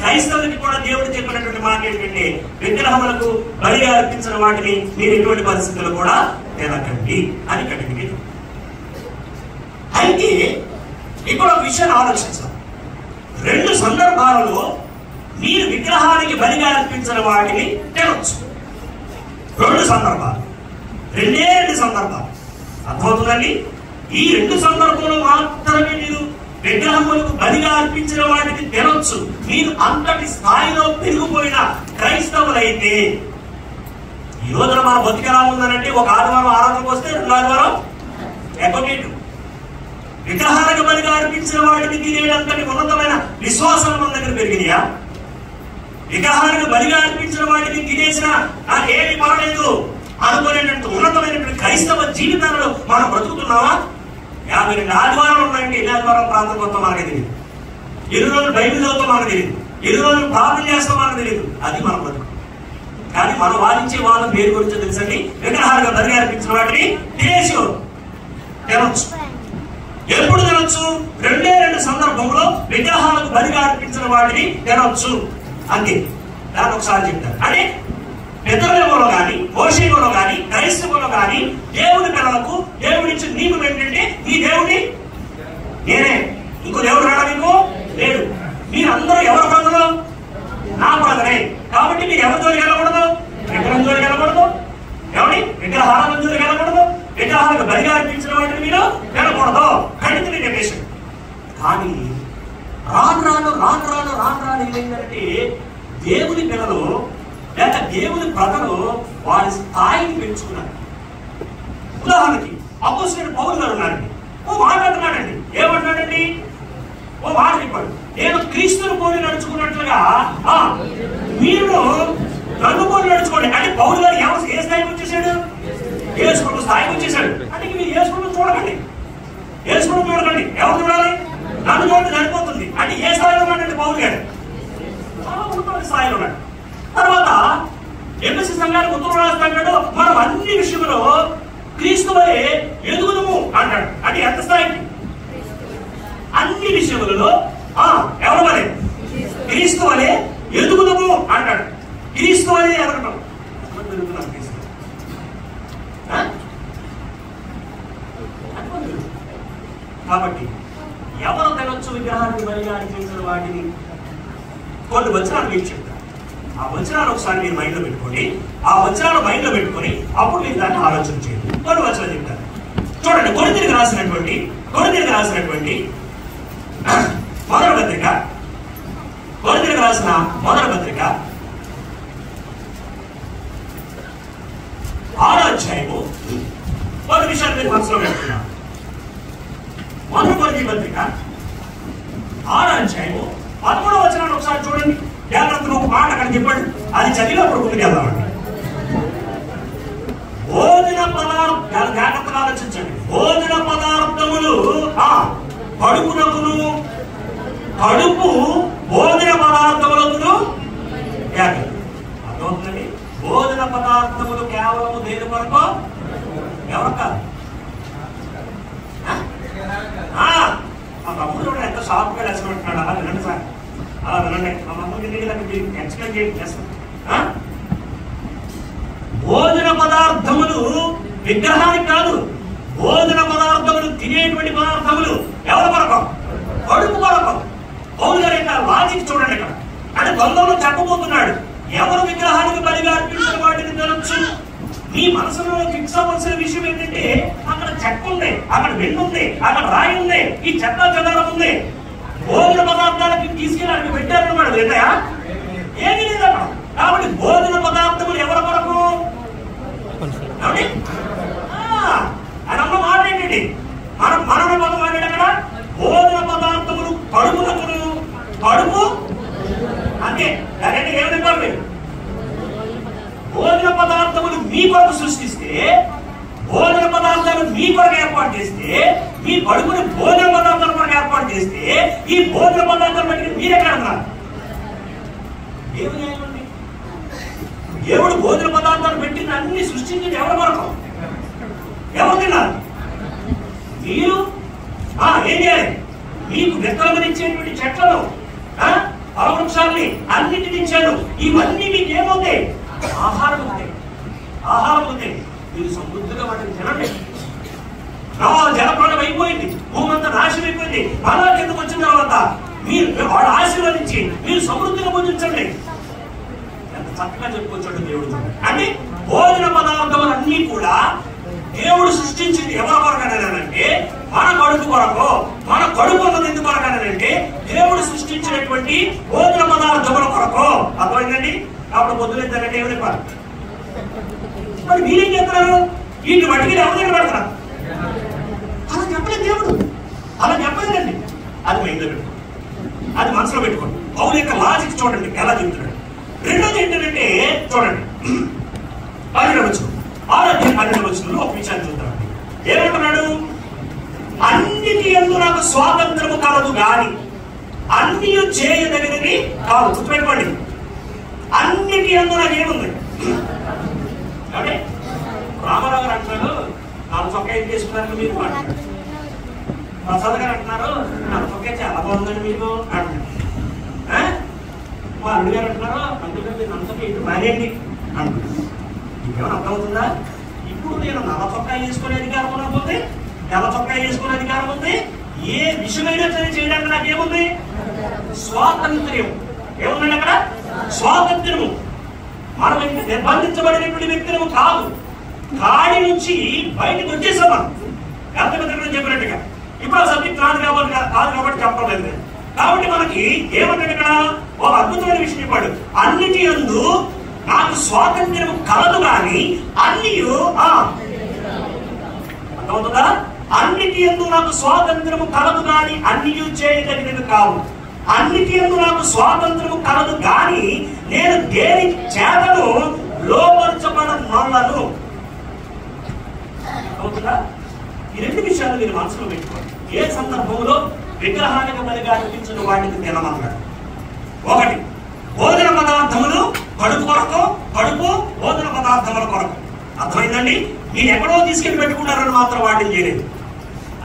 క్రైస్తవులకి కూడా దేవుడు చెప్పినటువంటి మాట ఏంటంటే విగ్రహములకు బలిగా అర్పించిన వాటిని మీరు ఎటువంటి పరిస్థితులు కూడా తినకండి అని కట్టింది. అయితే ఇక్కడ ఒక విషయాన్ని ఆలోచించాలి. 2 సందర్భాలలో మీరు విగ్రహానికి బలిగా అర్పించిన వాటిని తినొచ్చు. 2 సందర్భాలు, 2 సందర్భాలు. అర్థమవుతుందండి? ఈ 2 సందర్భంలో మాత్రమే మీరు విగ్రహములకు బలిగా అర్పించిన వాటిని తినొచ్చు. మీరు అంతటి స్థాయిలో పెరిగిపోయిన క్రైస్తవులైతే ఈ రోజున మన బతికి ఎలా ఉందనంటే, ఒక ఆదివారం ఆరాధనకు వస్తే 2 ఆదివారం ఎగ్గొట్టేటు. విగ్రహాలకు బలిగా అర్పించిన వాటిని తినేటంతటి ఉన్నతమైన విశ్వాసాలు మన దగ్గర పెరిగినాయా? విగ్రహాలకు బలిగా అర్పించిన వాటిని తినేసిన ఏమి పర్వాలేదు అనుకునేటట్టు ఉన్నతమైనటువంటి క్రైస్తవ జీవితాలలో మనం బ్రతుకుతున్నావా? 52 ఆదివారాలు ఉన్నాయంటే ఎన్ని ఆదివారం ప్రార్థన కొత్త మనకు తెలియదు, ఎన్ని రోజులు బైబిల్ చదువుతాం మనకు తెలియదు, ఎన్ని రోజులు ప్రార్థన చేస్తాం మనకు తెలియదు. అది మన బ్రతుకు. కానీ మనం వాదించే వాదం పేరు గురించి తెలుసండి. విగ్రహాలకు బలిగా అర్పించిన వాటిని తినొచ్చు. ఎప్పుడు తినొచ్చు? 2 సందర్భంలో విగ్రహాలకు బలిగా అర్పించిన వాటిని తినొచ్చు అంతే. దాన్ని ఒకసారి చెప్తారు. అంటే పితరులలో కానీ, మోషేయులలో కానీ, క్రైస్తవులలో కానీ దేవుడి పిల్లలకు దేవుడిచ్చిన నియమం ఏంటంటే, ఈ దేవుడిని నేనే, ఇంకో దేవుడు రాడా మీకు లేడు. మీరందరూ ఎవరి ప్రజలు? నా ప్రజలే. కాబట్టి మీరు ఎవరి జోలికి వెళ్ళకూడదు, విగ్రహం జోలికి వెళ్ళకూడదు. ఎవరి విగ్రహాల జోలికి వెళ్ళకూడదు, విగ్రహాలకు బలిగా అర్పించిన వాటిని మీరు వెళ్ళకూడదు. ఖండితుని చెప్పేసి. కానీ రాను రాను ఏమైందంటే, దేవుని పిల్లలు లేక దేవుని ప్రజలు వారి స్థాయిని పెంచుకున్నారు. ఉదాహరణకి అపోస్తలుడైన పౌలు గారు ఉన్నారండి. ఓ మాట్లాడుతున్నాడండి. ఏమంటాడండి? ఓ మాట చెప్పాడు. నేను క్రీస్తును పోలి నడుచుకున్నట్లుగా మీరు నన్ను పోలి నడుచుకోండి. అంటే పౌలు గారు ఏ స్థాయికి వచ్చేసాడు? యేసు స్థాయికి వచ్చేసాడు. అంటే మీరు యేసును చూడకండి, యేసును చూడకండి. ఎవరు చూడాలి? నన్ను చూడండి సరిపోతుంది. అంటే ఏ స్థాయిలో ఉన్నాడండి పౌలు గారు? చాలా ఉన్నత స్థాయిలో ఉన్నాడు. తర్వాత ఎఫెసీ సంఘానికి ఉత్తరం రాస్తాడు, మనం అన్ని విషయంలో క్రీస్తు వలె ఎదుగుదము అంటాడు. అంటే ఎంత స్థాయికి? అన్ని విషయములలో ఎవరు వలె? క్రీస్తు వలె ఎదుగుదము అంటాడు. క్రీస్తు వలె ఎదగటం. కాబట్టి ఎవరు తెగొచ్చు విగ్రహానికి బలిగా అర్పించిన వాటిని కొన్ని వచనాలు మీకు చెప్తారు. ఆ వచనాలు ఒకసారి మీరు మైండ్ లో పెట్టుకోండి. ఆ వచనాలు మైండ్ లో పెట్టుకొని అప్పుడు మీరు దాన్ని ఆలోచన చేయండి. కొన్ని వచనాలు చెప్తారు చూడండి. కొరింథీయులకు రాసినటువంటి మొదటి పత్రిక, కొరింథీయులకు రాసిన మొదటి పత్రిక 6వ అధ్యాయము కొన్ని విషయాలు మీరు మనసులో పెట్టుకున్నాను. మొదటి కొరింథీ పత్రిక 6వ అధ్యాయము 13వ వచనాన్ని ఒకసారి చూడండి. జాగ్రత్తగా ఒక మాట అక్కడ చెప్పండి, అది చదివినప్పుడు ముందుకెళ్దామండి. భోజన పదార్థాలు జాగ్రత్తగా ఆలోచించండి. భోజన పదార్థములు కడుపునకును, కడుపు భోజన పదార్థములకును అర్థమవుతుందండి. భోజన పదార్థములు కేవలము దేని కొరకు? ఎవరు కాదు. మా తమ్ముడు ఎంత షార్ప్గా లెసన్ పెట్టున్నాడు. అలా వినండి సార్, అలా వినండి. మా మమ్మల్ని ఎక్స్ప్లెయిన్ చేయండి. భోజన పదార్థములు విగ్రహానికి కాదు, భోజన పదార్థములు తినేటువంటి పదార్థములు ఎవరి కొరకు? కడుపు కొరకు. పౌలు గారి యొక్క లాజిక్ చూడండి ఇక్కడ. అంటే కొందరు చెప్పబోతున్నాడు, ఎవరు విగ్రహానికి బలిగా అర్పించిన వాటిని తినొచ్చు. మీ మనసులో ఫిక్స్ అవ్వాల్సిన విషయం ఏంటంటే, అక్కడ చెక్క ఉంది, అక్కడ వెన్ను ఉంది, అక్కడ రాయి ఉంది, ఈ చెత్త చెదారం ఉంది. భోజన పదార్థాలకి తీసుకెళ్ళి పెట్టారన్నమాట. ఏంటయా? ఏమీ లేదు అక్కడ. కాబట్టి భోజన పదార్థములు ఎవరి కొరకు? ఆయన అన్న మాట ఏంటండి? మనం పదం మాట్లాడే అక్కడ భోజన పదార్థములు కడుపునకును, కడుపు అంతే. దాని ఏమనివ్వాలి? మీరు భోజన పదార్థములు మీ కొరకు సృష్టిస్తే, భోజన పదార్థాలు మీ కొరకు ఏర్పాటు చేస్తే, మీ కడుపుని భోజన పదార్థాల కొరకు ఏర్పాటు చేస్తే, ఈ భోజన పదార్థాలు బట్టి మీరెక్కడ ఉన్నారు? ఏమండి? దేవుడు భోజన పదార్థాలు పెట్టిన అన్ని సృష్టించింది ఎవరి కొరకు? ఎవరు తిన్నారు? మీరు. ఏం చేయాలి? మీకు విత్తనమిచ్చేటువంటి చెట్లను, ఫలవృక్షాలని అన్నిటిని ఇచ్చాను. ఇవన్నీ మీకు ఏమవుతాయి? ఆహారం అవుతాయి. ఆహారం అవుతాయి. మీరు సమృద్ధిగా వాటిని తినండి. జలప్రాణం అయిపోయింది, భూమి అంతా నాశనం అయిపోయింది. అలా కిందకు వచ్చిన తర్వాత మీరు వాడు ఆశీర్వదించి మీరు సమృద్ధిగా భుజించండి. ఎంత చక్కగా చెప్పుకొచ్చాడు దేవుడు. అంటే భోజన పదార్థాలన్నీ కూడా దేవుడు సృష్టించింది ఎవరి కొరకనంటే మన కడుపు కొరకు. మన కడుపు అన్నది ఎందుకు కొరకనంటే దేవుడు సృష్టించినటువంటి భోజన పదార్థముల కొరకు. అర్థమైందండి? అప్పుడు పొద్దులేదంటే ఏమని చెప్పాలి? మరి మీరేం చెప్తున్నారు? వీటిని మట్టికి ఎవరి దగ్గర పెడతారు? అలా చెప్పలేదు దేవుడు, అలా చెప్పలేదండి. అది మైండ్లో పెట్టుకోండి, అది మనసులో పెట్టుకోండి. పౌలు యొక్క లాజిక్ చూడండి ఎలా చెప్తున్నాడు. రెండోది ఏంటంటే చూడండి, 12వ వచనం, 12వ వచనంలో ఒక విషయాన్ని చూద్దామండి. ఏమంటున్నాడు? అన్నిటి యందు నాకు స్వాతంత్రము కలదు గాని అన్ని చేయదగినవి కాదు. గుర్తుపెట్టుకోండి, అన్నిటి యందు నాకు ఏముంది? అంటే రామారావు గారు అంటున్నారు, నాకు చొక్కా ఏం చేసుకున్నారు మీరు అంటున్నారు. ప్రసాద్ గారు అంటున్నారు, నాకు చొక్కా చాలా బాగుందండి మీకు అంటున్నారు. మా అల్లు గారు అంటున్నారు, అందుకని అంతకే ఇటు మానేయండి అంటున్నారు. ఇంకేమైనా అర్థమవుతుందా? ఇప్పుడు నేను నల్ల చొక్కా వేసుకునే అధికారం ఉన్నపోతే, తెల్ల చొక్కా వేసుకునే అధికారం ఉంది. ఏ విషయమైనా సరే చేయడానికి నాకేముంది? స్వాతంత్ర్యం. ఏముందండి అక్కడ? స్వాతంత్ర్యము. మనం నిర్బంధించబడినటువంటి వ్యక్తులము కాదు. కాడి నుంచి బయటకు వచ్చేసాం మనం. అర్థమిత్రులు చెప్పినట్టుగా. ఇప్పుడు ఆ సబ్జెక్ట్ కాదు కాబట్టి చెప్పడం లేదు. కాబట్టి మనకి ఏమంటాడు ఇక్కడ? ఒక అద్భుతమైన విషయం చెప్పాడు. అన్నిటి యందు నాకు స్వాతంత్ర్యం కలదు కానీ అన్ని అర్థమవుతుందా? అన్నిటి యందు నాకు స్వాతంత్ర్యము కలదు కానీ అన్ని చేయదగినవి కావు. అన్నిటి యందు నాకు స్వాతంత్రము కలదు కానీ నేను దేని చేతను లోపరచబడను. అవుతుందా? ఈ రెండు విషయాలు మీరు మనసులో పెట్టుకోండి. ఏ సందర్భంలో విగ్రహానికి బలిగా అర్పించిన వాటిని తినమన్నాడు? ఒకటి, భోజన పదార్థములు కడుపు కొరకు, కడుపు భోజన పదార్థముల కొరకు. అర్థమైందండి? మీరు ఎక్కడో తీసుకెళ్లి పెట్టుకున్నారని మాత్రం వాటిని చేయలేదు.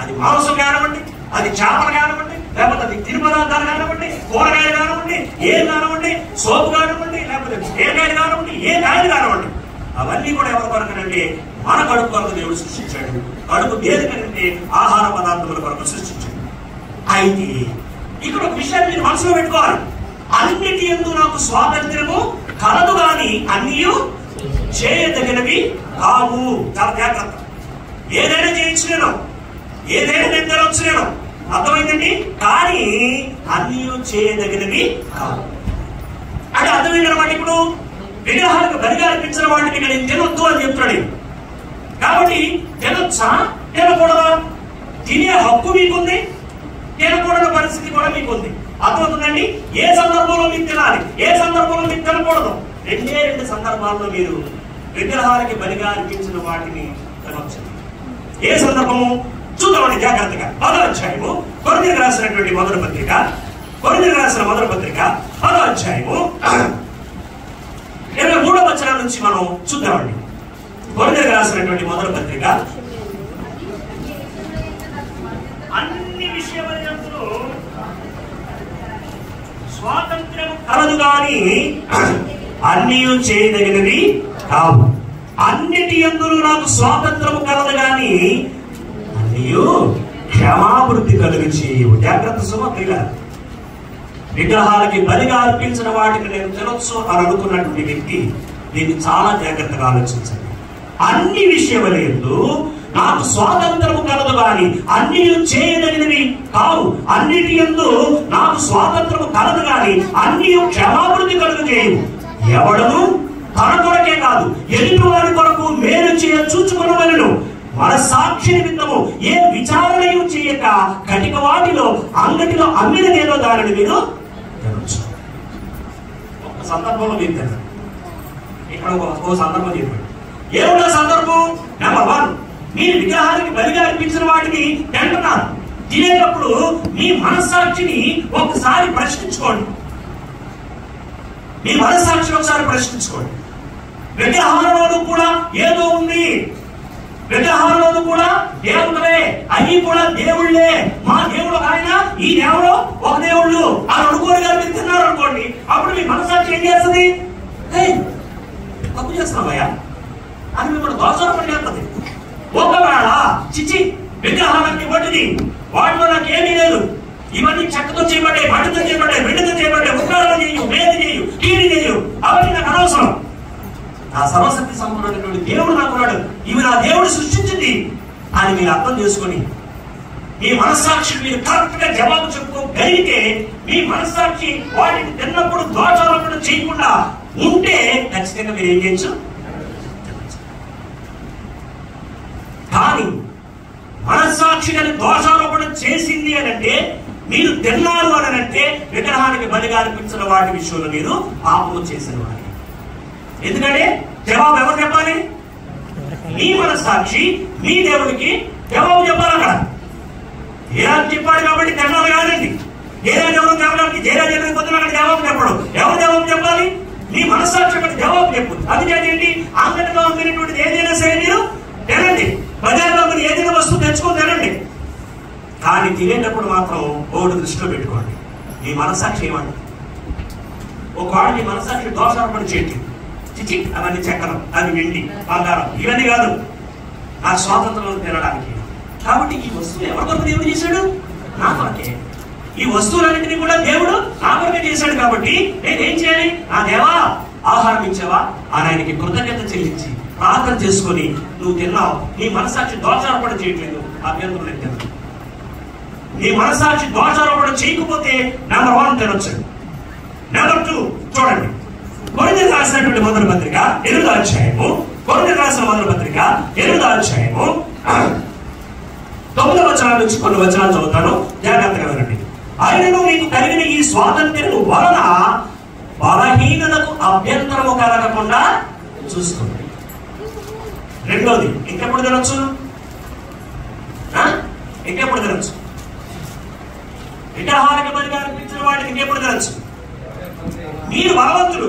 అది మాంసం కానివ్వండి, అది చేపలు కానివ్వండి, లేకపోతే అది తిరు పదార్థాలు కానివ్వండి, కూరగాయలు కానివ్వండి, ఏం కానివ్వండి, సోపు కానివ్వండి, లేకపోతే బీరకాయలు కానివ్వండి, ఏ కాయలు కానివ్వండి, అవన్నీ కూడా ఎవరి కొరకనంటే మన కడుపు కొరకు దేవుడు సృష్టించాడు. కడుపు దేనికంటే ఆహార పదార్థముల కొరకు సృష్టించాడు. అయితే ఇక్కడ ఒక విషయాన్ని మీరు మనసులో పెట్టుకోవాలి. అన్నిటి యందు నాకు స్వాతంత్ర్యము కలదు కానీ అన్నీ చేయదగినవి కావు. చాలా జాగ్రత్త. ఏదైనా చేయించలేను, ఏదైనా నేను తెరవచ్చులేను. అర్థమైందండి? కానీ అన్నీ చేయదగినవి కావు అంటే అర్థమైందన్నమాట. ఇప్పుడు విగ్రహాలకు బలిగా అర్పించిన వాటిని నేను తినొద్దు అని చెప్తున్నాడు. కాబట్టి తినొచ్చా, తినకూడదా? తినే హక్కు మీకుంది, తినకూడని పరిస్థితి కూడా మీకుంది. అర్థమవుతుందండి? ఏ సందర్భంలో మీకు తినాలి, ఏ సందర్భంలో మీకు తినకూడదు. రెండు సందర్భాల్లో మీరు విగ్రహాలకి బలిగా అర్పించిన వాటిని తినవచ్చు. ఏ సందర్భము చూద్దామండి జాగ్రత్తగా. 10వ అధ్యాయము కొరింథీయులకు రాసినటువంటి మొదటి పత్రిక, కొరింథీయులకు రాసిన మొదటి పత్రిక 10వ అధ్యాయము 23వ వచనం నుంచి మనం చూద్దామండి. కొరింథీయులకు రాసినటువంటి మొదటి పత్రిక. అన్ని విషయములందు స్వాతంత్ర్యం కలదు కానీ అన్నీ చేయదగినవి కావు. అన్నిటి యందు నాకు స్వాతంత్రము కలదు కానీ అన్నీ క్షమాభివృద్ధి కలుగు చేయవు. జాగ్రత్త సుమతిగా. విగ్రహాలకి బలిగా అర్పించిన వాటిని నేను తినొచ్చు అని అనుకున్నటువంటి వ్యక్తి దీన్ని చాలా జాగ్రత్తగా ఆలోచించండి. అన్ని విషయములందు నాకు స్వాతంత్రము కలదు కానీ అన్ని చేయదగినవి కావు. అన్నిటి యందు నాకు స్వాతంత్రము కలదు కానీ అన్ని క్షమాభివృద్ధి కలుగు చేయవు. ఎవడను తన కొరకే కాదు ఎదుటి వారి కొరకు మేలు చేయ చూచుకొనవలెను. మన సాక్షి నిమిత్తము ఏ విచారణయు చేయక కటిక వాటిలో అంగటిలో అమ్మినదేదో దానిని మీరు తినొచ్చు. ఒక సందర్భంలో మీరు తిన్నారు. ఇక్కడ ఒక సందర్భం చెప్పండి. ఏమున్న సందర్భం? నెంబర్ 1, మీరు విగ్రహానికి బలిగా అర్పించిన వాటిని తింటున్నారు. తినేటప్పుడు మీ మనస్సాక్షిని ఒకసారి ప్రశ్నించుకోండి. మీ మనస్సాక్షిని ఒకసారి ప్రశ్నించుకోండి. విగ్రహాలలోనూ కూడా ఏదో ఉంది, విగ్రహాలలోనూ కూడా దేవుళ్ళే, అవి కూడా దేవుళ్ళే. మా దేవుడు ఆయన, ఈ దేవుడు ఒక దేవుళ్ళు అని అనుకోని గారు మీరు తిన్నారు అనుకోండి. అప్పుడు మీ మనస్సాక్షి ఏం చేస్తుంది? తప్పు చేస్తున్నావయ్యా అని మిమ్మల్ని దోషారోపణ చేస్తుంది. ఒకవేళ చిచ్చి విగ్రహాలన్నీ వాటిది, వాటిలో నాకు ఏమీ లేదు, ఇవన్నీ చెక్కతో చేయబడ్డాయి, మట్టితో చేయబడ్డాయి, వెండితో చేయబడ్డాయి, ఉగ్రాలను చేయు, మేది చేయు, కీడి చేయు, అవన్నీ నాకు అనవసరం. నా సర్వశక్తి సంపన్నుడైనటువంటి దేవుడు నాకున్నాడు, ఇవి నా దేవుడు సృష్టించింది అని మీరు అర్థం చేసుకుని మీ మనస్సాక్షి మీరు కరెక్ట్ గా జవాబు చెప్పుకోగలిగితే, మీ మనస్సాక్షి వాటిని తిన్నప్పుడు దోషారోపణ చేయకుండా ఉంటే ఖచ్చితంగా మీరు ఏం చేయొచ్చు. కానీ మనస్సాక్షి గారి దోషారోపణ చేసింది అని అంటే, మీరు తిన్నారు అని అంటే విగ్రహానికి బలిగా అర్పించిన వాటి విషయంలో మీరు పాపము చేసిన వారి. ఎందుకంటే జవాబు ఎవరు చెప్పాలి? మీ మనస్సాక్షి మీ దేవుడికి జవాబు చెప్పాలి. అక్కడ ఏరా చెప్పాడు కాబట్టి తిన్నాను కాదండి. ఏదైనా దేవుడు చెప్పడానికి జయరాజు పొద్దున అక్కడ జవాబు చెప్పడు. ఎవరు జవాబు చెప్పాలి? మీ మనస్సాక్షి అక్కడ జవాబు చెప్పు. అది చేయండి. అంగటిలో అమ్మినటువంటిది ఏదైనా సరే మీరు తినండి, బజార్లో మీరు ఏదైనా వస్తువు తెచ్చుకొని తినండి. కానీ తినేటప్పుడు మాత్రం ఒకటి దృష్టిలో పెట్టుకోండి, మీ మనస్సాక్షి ఏమంటుంది. ఒకవేళ మీ మనస్సాక్షి దోషారోపణ చేయండి, చిచి అవన్నీ చక్కెరం, అవి వెండి బంగారం ఇవన్నీ కాదు, నాకు స్వాతంత్రం తినడానికి. కాబట్టి ఈ వస్తువులు ఎవరి కొరకు దేవుడు చేశాడు? నా కొరకే. ఈ వస్తువులన్నింటినీ కూడా దేవుడు నా కొరకే చేశాడు. కాబట్టి నేనేం చేయాలి? నా దేవా ఆహారం ఇచ్చావా అని ఆయనకి కృతజ్ఞత చెల్లించి ప్రార్థన చేసుకొని నువ్వు తిన్నావు, నీ మనస్సాక్షి దోషారోపణ చేయట్లేదు, అభ్యంతరం నేను తిన్నాను. నీ మనస్సాక్షి దోషారోపణ చేయకపోతే నెంబర్ 1 తినొచ్చు. నెంబర్ 2 చూడండి, కొరింథీయులకు రాసినటువంటి మొదటి పత్రిక 8వ అధ్యాయము, కొరింథీయులకు రాసిన మొదటి పత్రిక 8వ అధ్యాయము 9వ వచనం నుంచి కొన్ని వచనాలు చదువుతాను, జాగ్రత్తగా వినండి. ఆయనను మీకు కలిగిన ఈ స్వాతంత్ర్యం వలన బలహీనలకు అభ్యంతరము కలగకుండా చూసుకోండి. రెండోది, ఇంకెప్పుడు తినొచ్చు? ఇంకెప్పుడు తినొచ్చు? విగ్రహాలకు బలిగా అర్పించిన వాటికి ఇంకెప్పుడు తినొచ్చు? మీరు బలవంతుడు,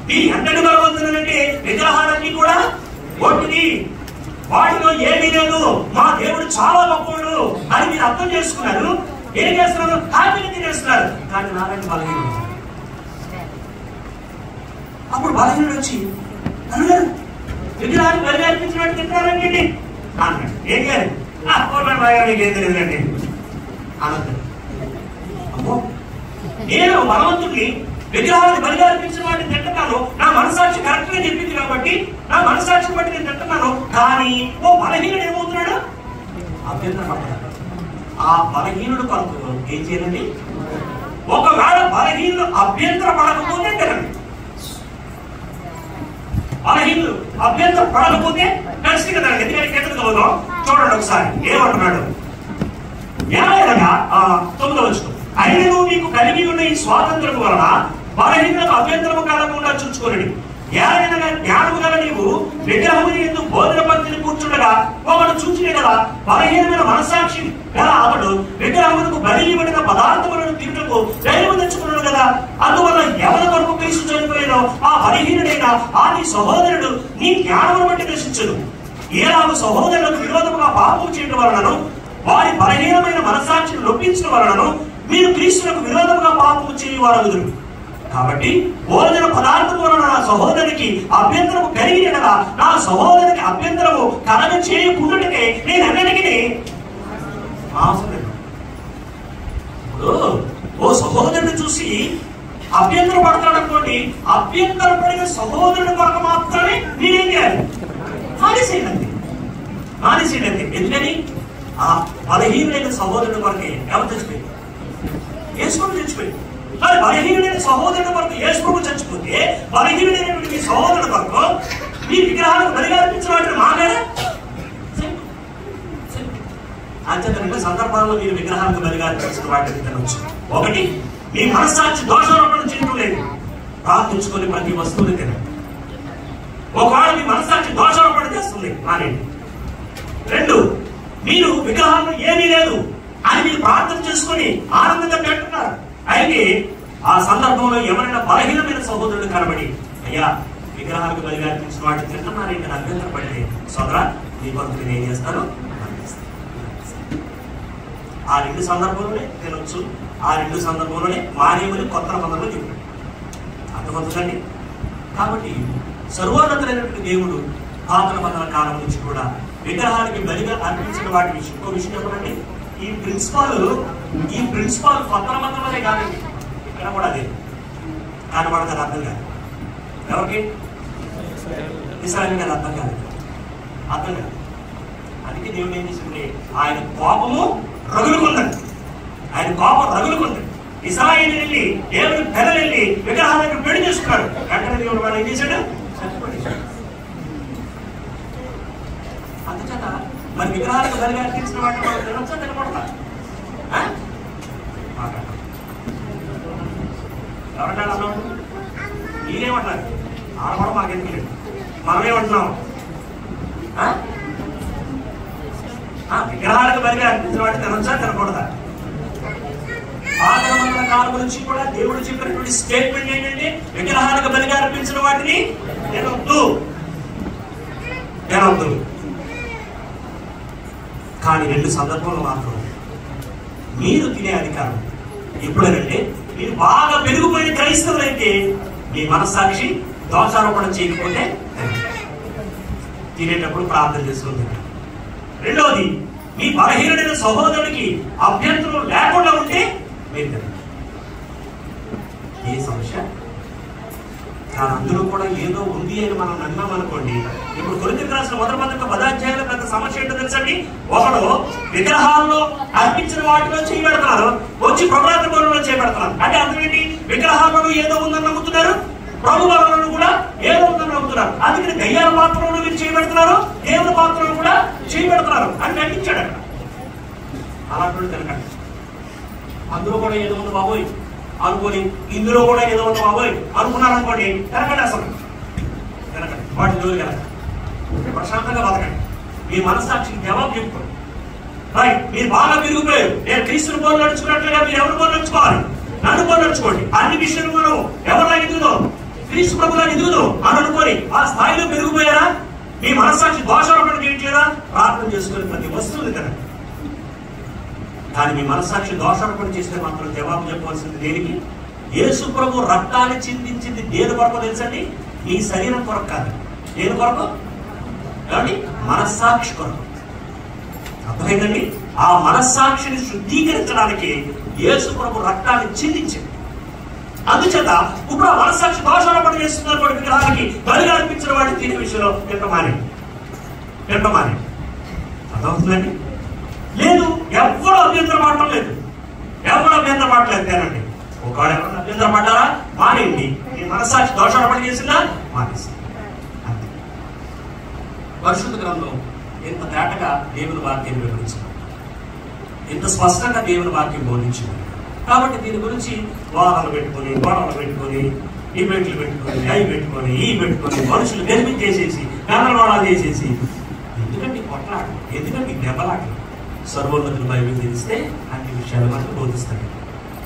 మీ ఎంతటి బలవంతుడు అంటే విగ్రహాలన్నీ కూడా ఒట్టిది, వాటిలో ఏమీ లేదు, మా దేవుడు చాలా గొప్పవాడు అని మీరు అర్థం చేసుకున్నారు. ఏం చేస్తున్నారు? హ్యాపీగా తినేస్తున్నారు. కానీ నారాయణ బలహీనుడు. అప్పుడు బలహీనుడు వచ్చి అన్నారు, విగ్రహాన్ని బలి అర్పించినట్టు తింటారండి అన్నాడు. ఏం చేయాలి? మీకు ఏం తెలియదండి అన్నది. అమ్మో, నేను బలవంతుడిని, విగ్రహాన్ని బలిగా అర్పించిన వాటిని తింటున్నాను, నా మనసాక్షి కరెక్ట్ గా చెప్పింది కాబట్టి నా మనసాక్షిని బట్టి నేను తింటున్నాను. కానీ ఓ బలహీనుడు ఏమవుతున్నాడు? అభ్యంతరం పడతాడు. ఆ బలహీనుడు కొరకు ఏం చేయాలండి? ఒకవేళ బలహీనుడు అభ్యంతర పడకపోతే తినండి. బలహీనుడు అభ్యంతర పడకపోతే ఖచ్చితంగా తినండి. ఎందుకంటే కిందకు పోదాం, చూడండి ఒకసారి ఏమంటున్నాడు. 9వ వచనం, అయినను మీకు కలిగి ఉన్న ఈ స్వాతంత్రము వలన బలహీనులకు అభ్యంతరము కలగకుండా చూచుకోనండి. ఏదైనా జ్ఞానము గల నీవు విగ్రహముని యందు భోజన పంక్తిని కూర్చుండగా ఒకడు చూచినే కదా బలహీనమైన మనస్సాక్షి గల అతడు విగ్రహమునకు బలి ఇవ్వబడిన పదార్థములను తిరుగుటకు ధైర్యం తెచ్చుకున్నాడు కదా. అందువల్ల ఎవరి కొరకు క్రీస్తు చనిపోయాడో ఆ బలహీనుడైన ఆ నీ సహోదరుడు నీ జ్ఞానమును బట్టి దర్శించడు. ఏలాగు సహోదరులకు విరోధముగా పాపము చేయడం వలనను వారి బలహీనమైన మనస్సాక్షిని నొప్పించడం వలనను మీరు క్రీస్తులకు విరోధముగా పాపము చేయవారగుదురు. కాబట్టి భోజన పదార్థం వలన నా సహోదరికి అభ్యంతరము కలిగిన కదా నా సహోదరికి అభ్యంతరము కలగ చేయకుండాకే నేను అన్నిటికీ ఇప్పుడు ఓ సహోదరుని చూసి అభ్యంతరం పడతాడు అనుకోండి, అభ్యంతర పడిన సహోదరుని కొరకు మాత్రమే నేనేం చేయాలి? మానేసేయండి. ఎందుకని? ఆ బలహీనులైన సహోదరుని కొరకే ఎవరు చచ్చిపోయింది? యేసుప్రభు చచ్చిపోయింది. మరి బలహీనుడైన సహోదరుని కొరకు యేసుప్రభు చచ్చిపోతే బలహీనుడైనటువంటి మీ సహోదరుని కొరకు మీ విగ్రహాలకు బలిగా అర్పించిన వాటిని మాగానే అంతే. రెండు సందర్భాల్లో మీరు విగ్రహాలకు బలిగా అర్పించిన వాటిని తినవచ్చు. ఒకటి, మీ మనస్సాక్షి దోషారోపణ చేయడం లేదు, ప్రార్థించుకొని ప్రతి వస్తువుని తినండి. ఒకవేళ మీ మనస్సాక్షి దోషారోపణ చేస్తుంది మానేయండి. రెండు, మీరు విగ్రహాల్లో ఏమీ లేదు అని మీరు ప్రార్థన చేసుకొని ఆనందంగా పెట్టున్నారు. అయితే ఆ సందర్భంలో ఎవరైనా బలహీనమైన సహోదరుడు కనబడి అయ్యా విగ్రహాలకు బలిగా అర్పించిన వాటిని తింటున్నారంటే అభ్యంతరం పడితే సోదరా నీ కొరకు నేను ఏం చేస్తాను? ఆ రెండు సందర్భంలోనే తినొచ్చు. ఆ రెండు సందర్భంలోనే మానేమని కొత్త నిబంధనలు చెప్పాడు. అర్థమవుతుందండి? కాబట్టి సర్వోన్నతులైనటువంటి దేవుడు పాత నిబంధన కాలం నుంచి కూడా విగ్రహానికి బలిగా అర్పించిన వాటి విషయం ఇంకో విషయం చెప్పండి. ఈ ప్రిన్సిపాల్ కొత్త నిబంధనలే కాదండి, ఇక్కడ కూడా అదే. కానీ వాడికి అది అర్థం కాదు. ఎవరికి? ఇస్రాయేలుకి అది అర్థం కాదు. అందుకే దేవుడు ఏం చేసింది? ఆయన కోపం రగులుకుంది. ఇశ్రాయేలు వెళ్ళి దేవుడి పెదలు వెళ్ళి విగ్రహాల దగ్గర పెళ్లి చేసుకున్నాడు. వెంటనే దేవుడు వాడు ఏం చేశాడు? అందుచేత మరి విగ్రహాలకు బలిగా అర్పించిన వాటిని మనం తినొచ్చా తినకూడదా? ఎవరంటారు అన్నాం? మీరేమంటారు? ఆడపడ మాకెందుకు లేదు, మనమేమంటున్నాం? విగ్రహాలకు బలిగా అర్పించిన వాటిని తినొచ్చా తినకూడదా? పాత నిబంధన కాలం గురించి కూడా దేవుడు చెప్పినటువంటి స్టేట్మెంట్ ఏంటంటే విగ్రహాలకు బలిగా అర్పించిన వాటిని తినొద్దు. కానీ రెండు సందర్భంలో మాత్రం మీరు తినే అధికారం ఎప్పుడనంటే మీరు బాగా పెరిగిపోయిన క్రైస్తవులైతే మీ మనస్సాక్షి దోషారోపణ చేయకపోతే తినేటప్పుడు ప్రార్థన చేసుకుంది. రెండవది, మీ బలహీనుడైన సహోదరుడికి అభ్యంతరం లేకుండా ఉంటే మీరు తినండి. ఏ సమస్య? కానీ అందులో కూడా ఏదో ఉంది అని మనం నమ్మాం అనుకోండి. ఇప్పుడు కొరింథీయులకు రాసిన మొదటి పత్రిక 10వ అధ్యాయంలో పెద్ద సమస్య ఏంటో తెలుసండి. ఒకడు విగ్రహాల్లో అర్పించిన వాటిలో చేయబెడుతున్నారు, వచ్చి ప్రభురాత్రి భవనంలో చేయబెడుతున్నారు. అంటే అర్థం ఏంటి? విగ్రహాలను ఏదో ఉందని నమ్ముతున్నారు, ప్రభు భవనంలో కూడా ఏదో ఉందని నమ్ముతున్నారు. అందుకని దయ్యాల పాత్రలో మీరు చేయబెడుతున్నారు, దేవుల పాత్రలో కూడా చేయబెడుతున్నారు అని నటించాడు. అక్కడ అలాంటి తినకండి. అందులో కూడా ఏదో ఉంది బాబోయ్ అనుకోని, ఇందులో కూడా ఏదో ఉంది బాబోయ్ అనుకున్నారనుకోండి, వెనకండి అసలు వెనకండి, వాటి జోలికి వెళ్ళండి, ప్రశాంతంగా బతకండి. మీ మనస్సాక్షికి జవాబు చెప్పుకోండి. రైట్, మీరు బాగా పెరిగిపోయారు, నేను క్రీస్తుని పోలు నడుచుకున్నట్లుగా మీరు ఎవరు పోలు నడుచుకోవాలి? నన్ను పోలు నడుచుకోండి. అన్ని విషయాలు మనం ఎవరిలా ఎదుగుదో, క్రీస్తు ప్రభులా ఎదుగుదో అని అనుకోని ఆ స్థాయిలో పెరిగిపోయారా? మీ మనస్సాక్షి దోషారోపణ చేయట్లేదా? ప్రార్థన చేసుకుని ప్రతి వస్తువులు కదా. కానీ మీ మనస్సాక్షి దోషారోపణ చేస్తే మాత్రం జవాబు చెప్పవలసింది దేనికి? యేసు ప్రభు రక్తాన్ని చిందించింది దేని కొరకు తెలుసండి? మీ శరీరం కొరకు కాదు. దేని కొరకు? కాబట్టి మనస్సాక్షి కొరకు. అర్థమైందండి? ఆ మనస్సాక్షిని శుద్ధీకరించడానికి యేసు ప్రభు రక్తాన్ని చిందించింది. అందుచేత ఇప్పుడు ఆ మనస్సాక్షి దోషారోపణ చేస్తున్నటువంటి విగ్రహానికి బలిగా అనిపించిన వాడిని తినే విషయంలో తింటమానే. అర్థమవుతుందండి? లేదు, ఎవరు అభ్యంతరం పడటం లేదు, తినండి. ఒకవేళ ఎవరైనా అభ్యంతరం పడ్డారా? మానేయండి. ఈ మనస్సాక్షి దోషారోపణ చేసిందా? మానేసి. అంతే. పరిశుద్ధ గ్రంథం ఇంత తేటగా దేవుని వాక్యం వివరించింది, ఇంత స్పష్టంగా దేవుని వాక్యం బోధించింది. కాబట్టి దీని గురించి వారాలు పెట్టుకొని, గొడవలు పెట్టుకొని, డిబేట్లు పెట్టుకొని, అవి పెట్టుకొని, ఈ పెట్టుకొని, మనుషులు గెలిపించేసేసి, గందరగోళాలు చేసేసి, ఎందుకంటే కొట్లాడు, ఎందుకంటే దెబ్బలాటలు. సర్వోన్నతులు బైబిల్ తెలిస్తే అన్ని విషయాలు మనకు బోధిస్తాయి.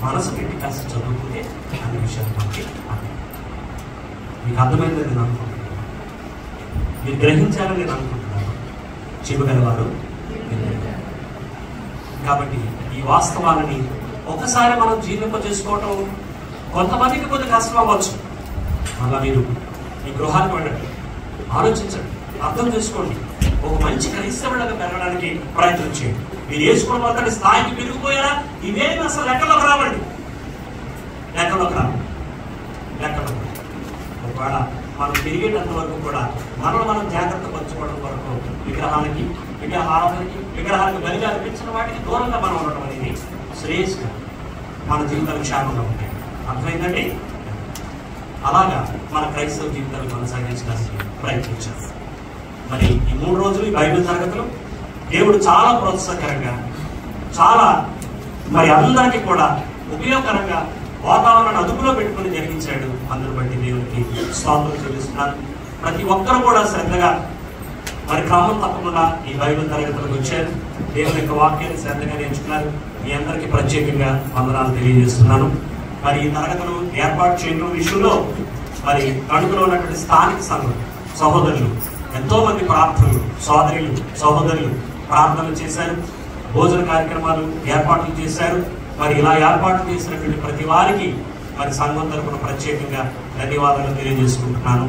మనసు పెట్టి కాస్త చదువుకుంటే అన్ని విషయాలు మనకి అర్థం. మీకు అర్థమైందని నేను అనుకుంటున్నాను, మీరు గ్రహించాలని నేను అనుకుంటున్నాను. చెబుగలవారు. కాబట్టి ఈ వాస్తవాలని ఒకసారి మనం జీర్ణింప చేసుకోవటం కొంతమందికి కొద్ది కష్టం అవ్వచ్చు. మళ్ళా మీరు మీ గృహానికి వెళ్ళండి, ఆలోచించండి, అర్థం చేసుకోండి, ఒక మంచి క్రైస్తవుడిగా పెరగడానికి ప్రయత్నం చేయండి. మీరు వేసుకున్న అతని స్థాయికి పెరిగిపోయారా? ఇవేమి అసలు లెక్కలోకి రావండి, లెక్కలోకి రావు. ఒకవేళ మనం పెరిగేటంత వరకు కూడా మనం జాగ్రత్త పరచుకోవడం వరకు విగ్రహాలకి బలిగా అనిపించిన వాటికి దూరంగా మనం ఉండటం అనేది శ్రేయస్కరం. మన జీవితాలు క్షేమంగా ఉంటాయి. అర్థమైందండి? అలాగా మన క్రైస్తవ జీవితాలు కొనసాగించడానికి ప్రయత్నించారు. మరి ఈ 3 రోజులు ఈ బైబిల్ తరగతులు దేవుడు చాలా ప్రోత్సాహకరంగా, చాలా మరి అందరికీ కూడా ఉపయోగకరంగా వాతావరణాన్ని అదుపులో పెట్టుకుని జరిగించాడు. అందరూ బట్టి దేవునికి స్తోత్రం చెల్లిస్తున్నాను. ప్రతి ఒక్కరు కూడా శ్రద్ధగా మరి క్రమం తప్పకుండా ఈ బైబిల్ తరగతులకు వచ్చారు. దేవుని యొక్క వాక్యాన్ని శ్రద్ధగా నేర్చుకున్నారు. మీ అందరికీ ప్రత్యేకంగా వందనాలు తెలియజేస్తున్నాను. మరి ఈ తరగతులు ఏర్పాటు చేయడం విషయంలో మరి కడుపులో ఉన్నటువంటి స్థానిక సంఘం సహోదరులు ఎంతో మంది ప్రార్థనలు, సహోదరులు ప్రార్థనలు చేశారు, భోజన కార్యక్రమాలు ఏర్పాట్లు చేశారు. మరి ఇలా ఏర్పాటు చేసినటువంటి ప్రతి వారికి మరి సంఘం తరపున ప్రత్యేకంగా ధన్యవాదాలు తెలియజేసుకుంటున్నాను.